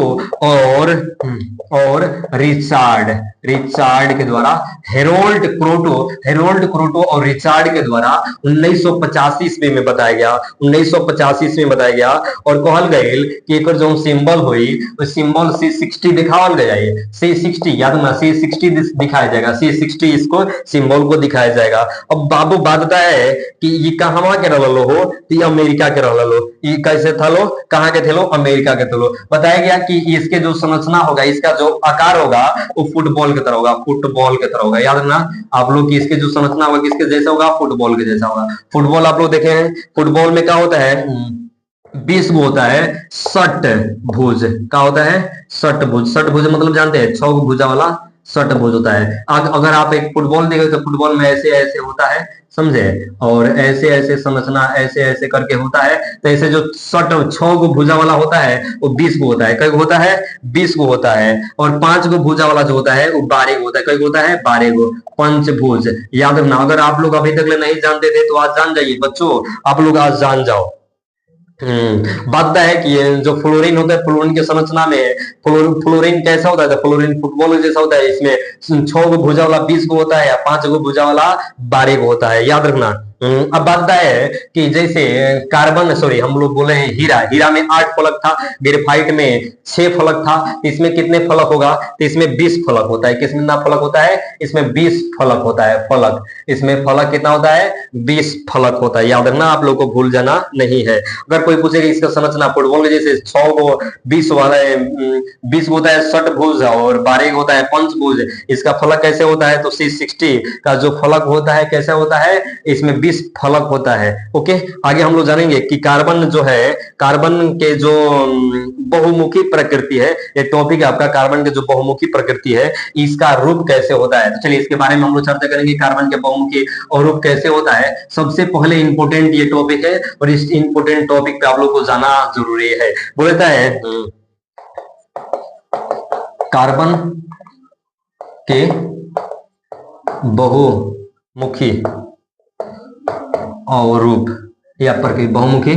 और रिचार्ड, रिचार्ड के द्वारा, हेरोल्ड क्रोटो और रिचार्ड के द्वारा 1985 ईस्वी में बताया गया, 1985 ईस्वी में बताया गया। और कहल गई कि एक जो सिंबल हुई वो सिंबल C60 दिखावल गया है, C60 याद ना, C60 दिखाया जाएगा, C60 इसको सिंबल को दिखाया जाएगा। अब बाबू बातता है कि ये कहाँ के रहलो हो, तो ये अमेरिका के रहलो, ये कैसे था लो, कहाँ के थे लो, अमेरिका के थे लो। बताया गया कि इसके जो संरचना होगा, इसका जो आकार होगा वो फुटबॉल की तरह होगा, फुटबॉल की तरह होगा, याद ना आप लोग की इसके जो संरचना होगा किसके जैसा होगा, फुटबॉल के जैसा होगा। फुटबॉल आप लोग देखे हैं, फुटबॉल में क्या होता है, 20 गो होता है षट भुज, क्या होता है, षट भुज, षट भुज मतलब जानते हैं 6 भुजा वाला षट भुज होता है। अगर आप एक फुटबॉल देखें तो फुटबॉल में ऐसे ऐसे होता है, समझे, और ऐसे ऐसे संरचना ऐसे ऐसे करके होता है। तो ऐसे जो षट 6 गो भुजा वाला होता है वो 20 गो होता है, कई गो होता है, 20 गो होता है। और 5 गो भुजा वाला जो होता है वो 12 गो होता है, कई गो होता है, 12 गो, पंचभुज। याद रखना, अगर आप लोग अभी तक नहीं जानते थे तो आज जान जाइए बच्चों, आप लोग आज जान जाओ। बात है कि जो फ्लोरीन होता है, फ्लोरीन की संरचना में फ्लोरीन कैसा होता है, फ्लोरीन फुटबॉल जैसा होता है, इसमें 6 गो भुजा वाला 20 गो होता है या 5 गो भुजा वाला 12 गो होता है, याद रखना। अब बात है कि जैसे कार्बन, सॉरी हम लोग बोले हैं हीरा, हीरा में 8 फलक था, ग्रेफाइट में 6 फलक था, इसमें कितने फलक होगा, तो इसमें 20 फलक होता है। किसमें कितना फलक होता है, इसमें 20 फलक होता है, फलक, इसमें फलक कितना होता है, 20 फलक होता है, याद रखना, आप लोग को भूल जाना नहीं है। अगर कोई पूछेगा इसका संरचना फुटबॉल के जैसे 6 गो 20 वाला 20 होता है षटभुज और 12 होता है पंचभुज, इसका फलक कैसे होता है, तो C60 का जो फलक होता है कैसा होता है, इसमें 20 फलक होता है। ओके, आगे हम लोग जानेंगे कि कार्बन जो है, कार्बन के जो बहुमुखी प्रकृति है, ये टॉपिक है आपका, कार्बन के जो बहुमुखी प्रकृति है इसका रूप कैसे होता है। तो चलिए इसके बारे में हम लोग चर्चा करेंगे, कार्बन के बहुमुखी और रूप कैसे होता है। सबसे पहले इंपोर्टेंट ये टॉपिक है और इस इंपोर्टेंट टॉपिक पे आप लोग को जाना जरूरी है। बोलता है कार्बन के बहुमुखी और रूप या प्रकृति, बहुमुखी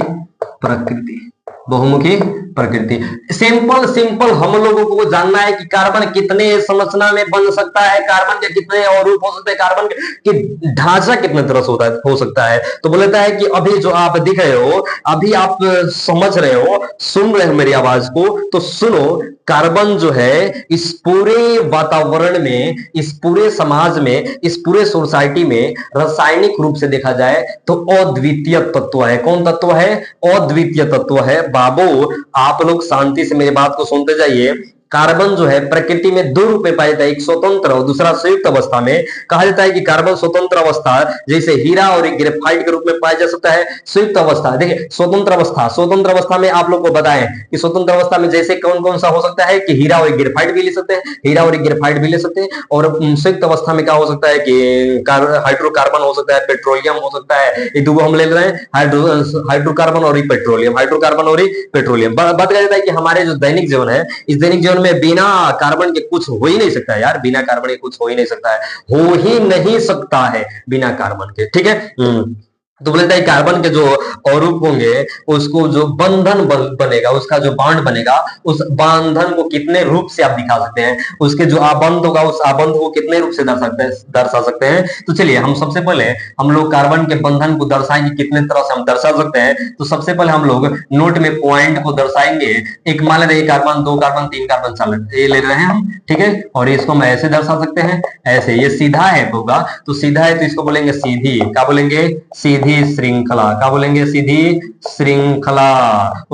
प्रकृति, बहुमुखी प्रकृति। सिंपल सिंपल हम लोगों को जानना है कि कार्बन कितने संरचना में बन सकता है, कार्बन के कितने और रूप हो सकते हैं, कार्बन के ढांचा कितने तरह से हो सकता है। तो बोलता है कि अभी जो आप दिख रहे हो, अभी आप समझ रहे हो, सुन रहे हो मेरी आवाज को, तो सुनो, कार्बन जो है इस पूरे वातावरण में, इस पूरे समाज में, इस पूरे सोसाइटी में रासायनिक रूप से देखा जाए तो अद्वितीय तत्व है। कौन तत्व है, अद्वितीय तत्व है। बाबू आप लोग शांति से मेरी बात को सुनते जाइए। कार्बन जो है प्रकृति में 2 रूप में पाया जाता है, एक स्वतंत्र और दूसरा संयुक्त अवस्था में। कहा जाता है कि कार्बन स्वतंत्र अवस्था जैसे हीरा और ग्रेफाइट के रूप में पाया जा सकता है। संयुक्त अवस्था देखिए, स्वतंत्र अवस्था, स्वतंत्र अवस्था में आप लोग को बताएं कि स्वतंत्र अवस्था में जैसे कौन कौन सा हो सकता है कि हीरा और ग्रेफाइट भी ले सकते हैं, हीरा और ग्रेफाइट भी ले सकते हैं। और संयुक्त अवस्था में क्या हो सकता है कि हाइड्रोकार्बन हो सकता है, पेट्रोलियम हो सकता है। ये दो हम ले रहे हैं, हाइड्रोकार्बन और पेट्रोलियम, हाइड्रोकार्बन और पेट्रोलियम। बात कहा जाता है कि हमारे जो दैनिक जीवन है, इस दैनिक जीवन में बिना कार्बन के कुछ हो ही नहीं सकता है यार, बिना कार्बन के कुछ हो ही नहीं सकता है, हो ही नहीं सकता है बिना कार्बन के, ठीक है। तो बोलता है कार्बन के जो अरूप होंगे उसको जो बंधन बनेगा, उसका जो बांड बनेगा, उस बंधन को कितने रूप से आप दिखा सकते हैं, उसके जो आबंध होगा उस आबंध को कितने रूप से दर्शा सकते हैं। तो चलिए हम सबसे पहले हम लोग कार्बन के बंधन को दर्शाएंगे, कितने तरह से हम दर्शा सकते हैं। तो सबसे पहले हम लोग नोट में पॉइंट को दर्शाएंगे। एक मान लेते हैं कार्बन, 2 कार्बन, 3 कार्बन, 4 ये ले रहे हैं हम, ठीक है। और इसको हम ऐसे दर्शा सकते हैं, ऐसे, ये सीधा है होगा, तो सीधा है तो इसको बोलेंगे सीधी, क्या बोलेंगे, सीधी श्रृंखला, क्या बोलेंगे, सीधी श्रृंखला।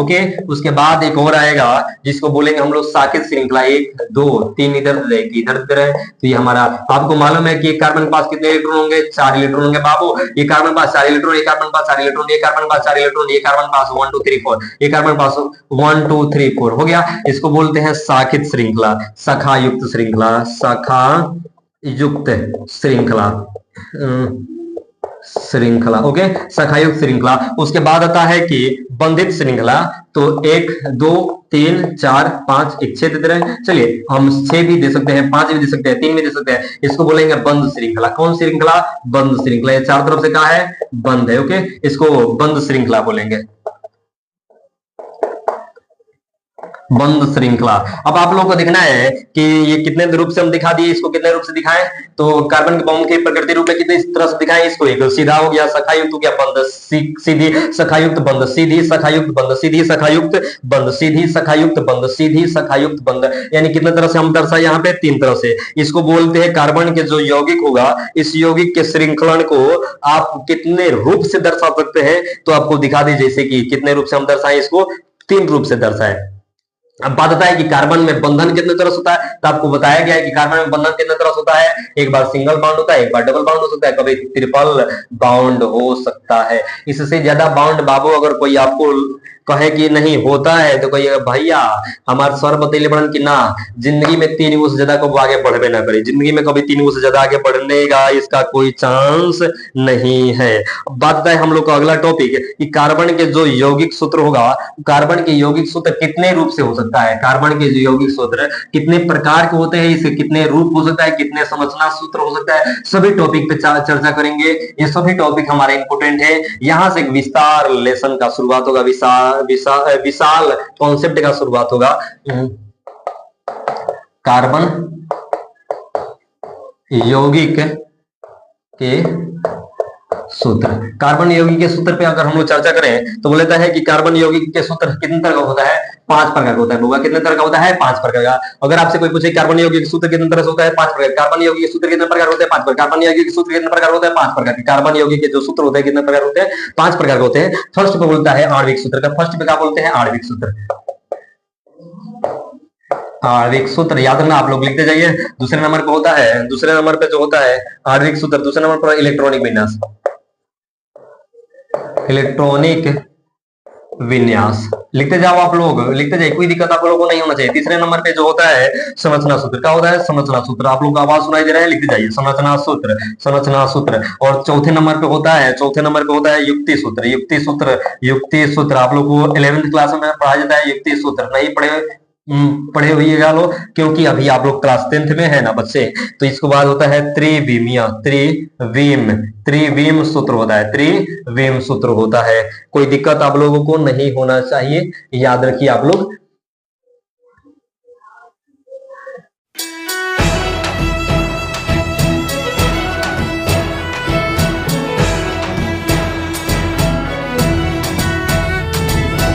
ओके, उसके बाद एक और आएगा जिसको बोलेंगे हम लोग साकेत श्रृंखला, 1 2 3 इधर इधर है। तो ये हमारा, आपको मालूम है कि एक कार्बन के पास कितने इलेक्ट्रॉन होंगे, 4 इलेक्ट्रॉन होंगे बाबू। ये कार्बन के पास 4 इलेक्ट्रॉन, ये कार्बन के पास 4 इलेक्ट्रॉन, ये कार्बन के पास 4 इलेक्ट्रॉन, ये कार्बन के पास 1 2 3 4, ये कार्बन के पास 1 2 3 4 हो गया। इसको बोलते हैं साकेत श्रृंखला, शाखा युक्त श्रृंखला, शाखा युक्त श्रृंखला, श्रृंखला। ओके, शाखायुक्त श्रृंखला। उसके बाद आता है कि बंधित श्रृंखला, तो 1 2 3 4 5, 1 6 देते रहे। चलिए हम 6 भी दे सकते हैं, 5 भी दे सकते हैं, 3 भी दे सकते हैं। इसको बोलेंगे बंद श्रृंखला। कौन श्रृंखला, बंद श्रृंखला। ये चार तरफ से कहा है बंद है, ओके, इसको बंद श्रृंखला बोलेंगे। बंद श्रृंखला। अब आप लोग को देखना है कि ये कितने रूप से हम दिखा दिए, इसको कितने रूप से दिखाएं। तो कार्बन के बॉन्ड के प्रकृति रूप में कितने तरह से दिखाएं इसको, एक सीधा हो गया, शाखायुक्त हो गया, बंद सीधी, शाखायुक्त बंद सीधी, शाखायुक्त बंद सीधी, शाखायुक्त बंद सीधी, शाखायुक्त बंद सीधी, शाखायुक्त बंद, यानी कितने तरह से हम दर्शाए यहाँ पे, 3 तरह से। इसको बोलते हैं कार्बन के जो यौगिक होगा, इस यौगिक के श्रृंखलन को आप कितने रूप से दर्शा सकते हैं, तो आपको दिखा दी, जैसे कि कितने रूप से हम दर्शाएं इसको, 3 रूप से दर्शाएं। अब बात आता है कि कार्बन में बंधन कितने तरह से होता है, तो आपको बताया गया है कि कार्बन में बंधन कितने तरह से होता है, एक बार सिंगल बाउंड होता है, एक बार डबल बाउंड हो सकता है, कभी ट्रिपल बाउंड हो सकता है। इससे ज्यादा बाउंड बाबू अगर कोई आपको कहे कि नहीं होता है, तो कहिएगा भैया हमारे सर बतैले बड़न कि ना, जिंदगी में 3 गो से ज्यादा कभी आगे बढ़वे ना करे, जिंदगी में कभी 3 गो से ज्यादा आगे बढ़ने का इसका कोई चांस नहीं है। बात है हम लोग का अगला टॉपिक कि कार्बन के जो यौगिक सूत्र होगा, कार्बन के यौगिक सूत्र कितने रूप से हो सकता है, कार्बन के यौगिक सूत्र कितने प्रकार के होते हैं, इसके कितने रूप हो सकता है, कितने संरचना सूत्र हो सकता है, सभी टॉपिक पे चर्चा करेंगे। ये सभी टॉपिक हमारे इंपोर्टेंट है। यहां से एक विस्तार लेसन का शुरुआत होगा, विशाल कॉन्सेप्ट का शुरुआत होगा। कार्बन यौगिक के सूत्र, कार्बन यौगिक के सूत्र पे अगर हम लोग चर्चा करें तो बोलता है कि कार्बन यौगिक के सूत्र कितने तरह का होता है, 5 प्रकार का होता है। होगा कितने तरह का होता है, 5 प्रकार का। अगर आपसे कोई पूछे कार्बन यौगिक सूत्र कितने तरह से होता है, 5 प्रकार। कार्बन यौगिक सूत्र कितने प्रकार होते हैं, 5 प्रकार। कार्बन यौगिक सूत्र कितने प्रकार होते हैं, 5 प्रकार। कार्बन यौगिक के जो सूत्र होते हैं कितने प्रकार होते हैं, 5 प्रकार के होते हैं। फर्स्ट पे बोलता है आणविक सूत्र का, फर्स्ट पे क्या बोलते हैं, आणविक सूत्र। आणविक सूत्र याद रखना, आप लोग लिखते जाइए। दूसरे नंबर पे होता है, दूसरे नंबर पे जो होता है आणविक सूत्र, दूसरे नंबर पर इलेक्ट्रॉनिक विन्यास, इलेक्ट्रॉनिक विन्यास लिखते जाओ, आप लोग लिखते जाइए, कोई दिक्कत आप लोगों को नहीं होना चाहिए। तीसरे नंबर पे जो होता है संरचना सूत्र, क्या होता है, संरचना सूत्र। आप लोग को आवाज सुनाई दे रहा है, लिखते जाइए संरचना सूत्र, संरचना सूत्र। और चौथे नंबर पे होता है, चौथे नंबर पे होता है युक्ति सूत्र, युक्ति सूत्र, युक्ति सूत्र। आप लोग को 11th क्लास में पढ़ाया जाता है युक्ति सूत्र, नहीं पढ़े हुए लोग, क्योंकि अभी आप लोग क्लास 10th में है ना बच्चे। तो इसके बाद होता है त्रिविमीय, त्रिविम सूत्र होता है, त्रिविम सूत्र होता है। कोई दिक्कत आप लोगों को नहीं होना चाहिए, याद रखिए आप लोग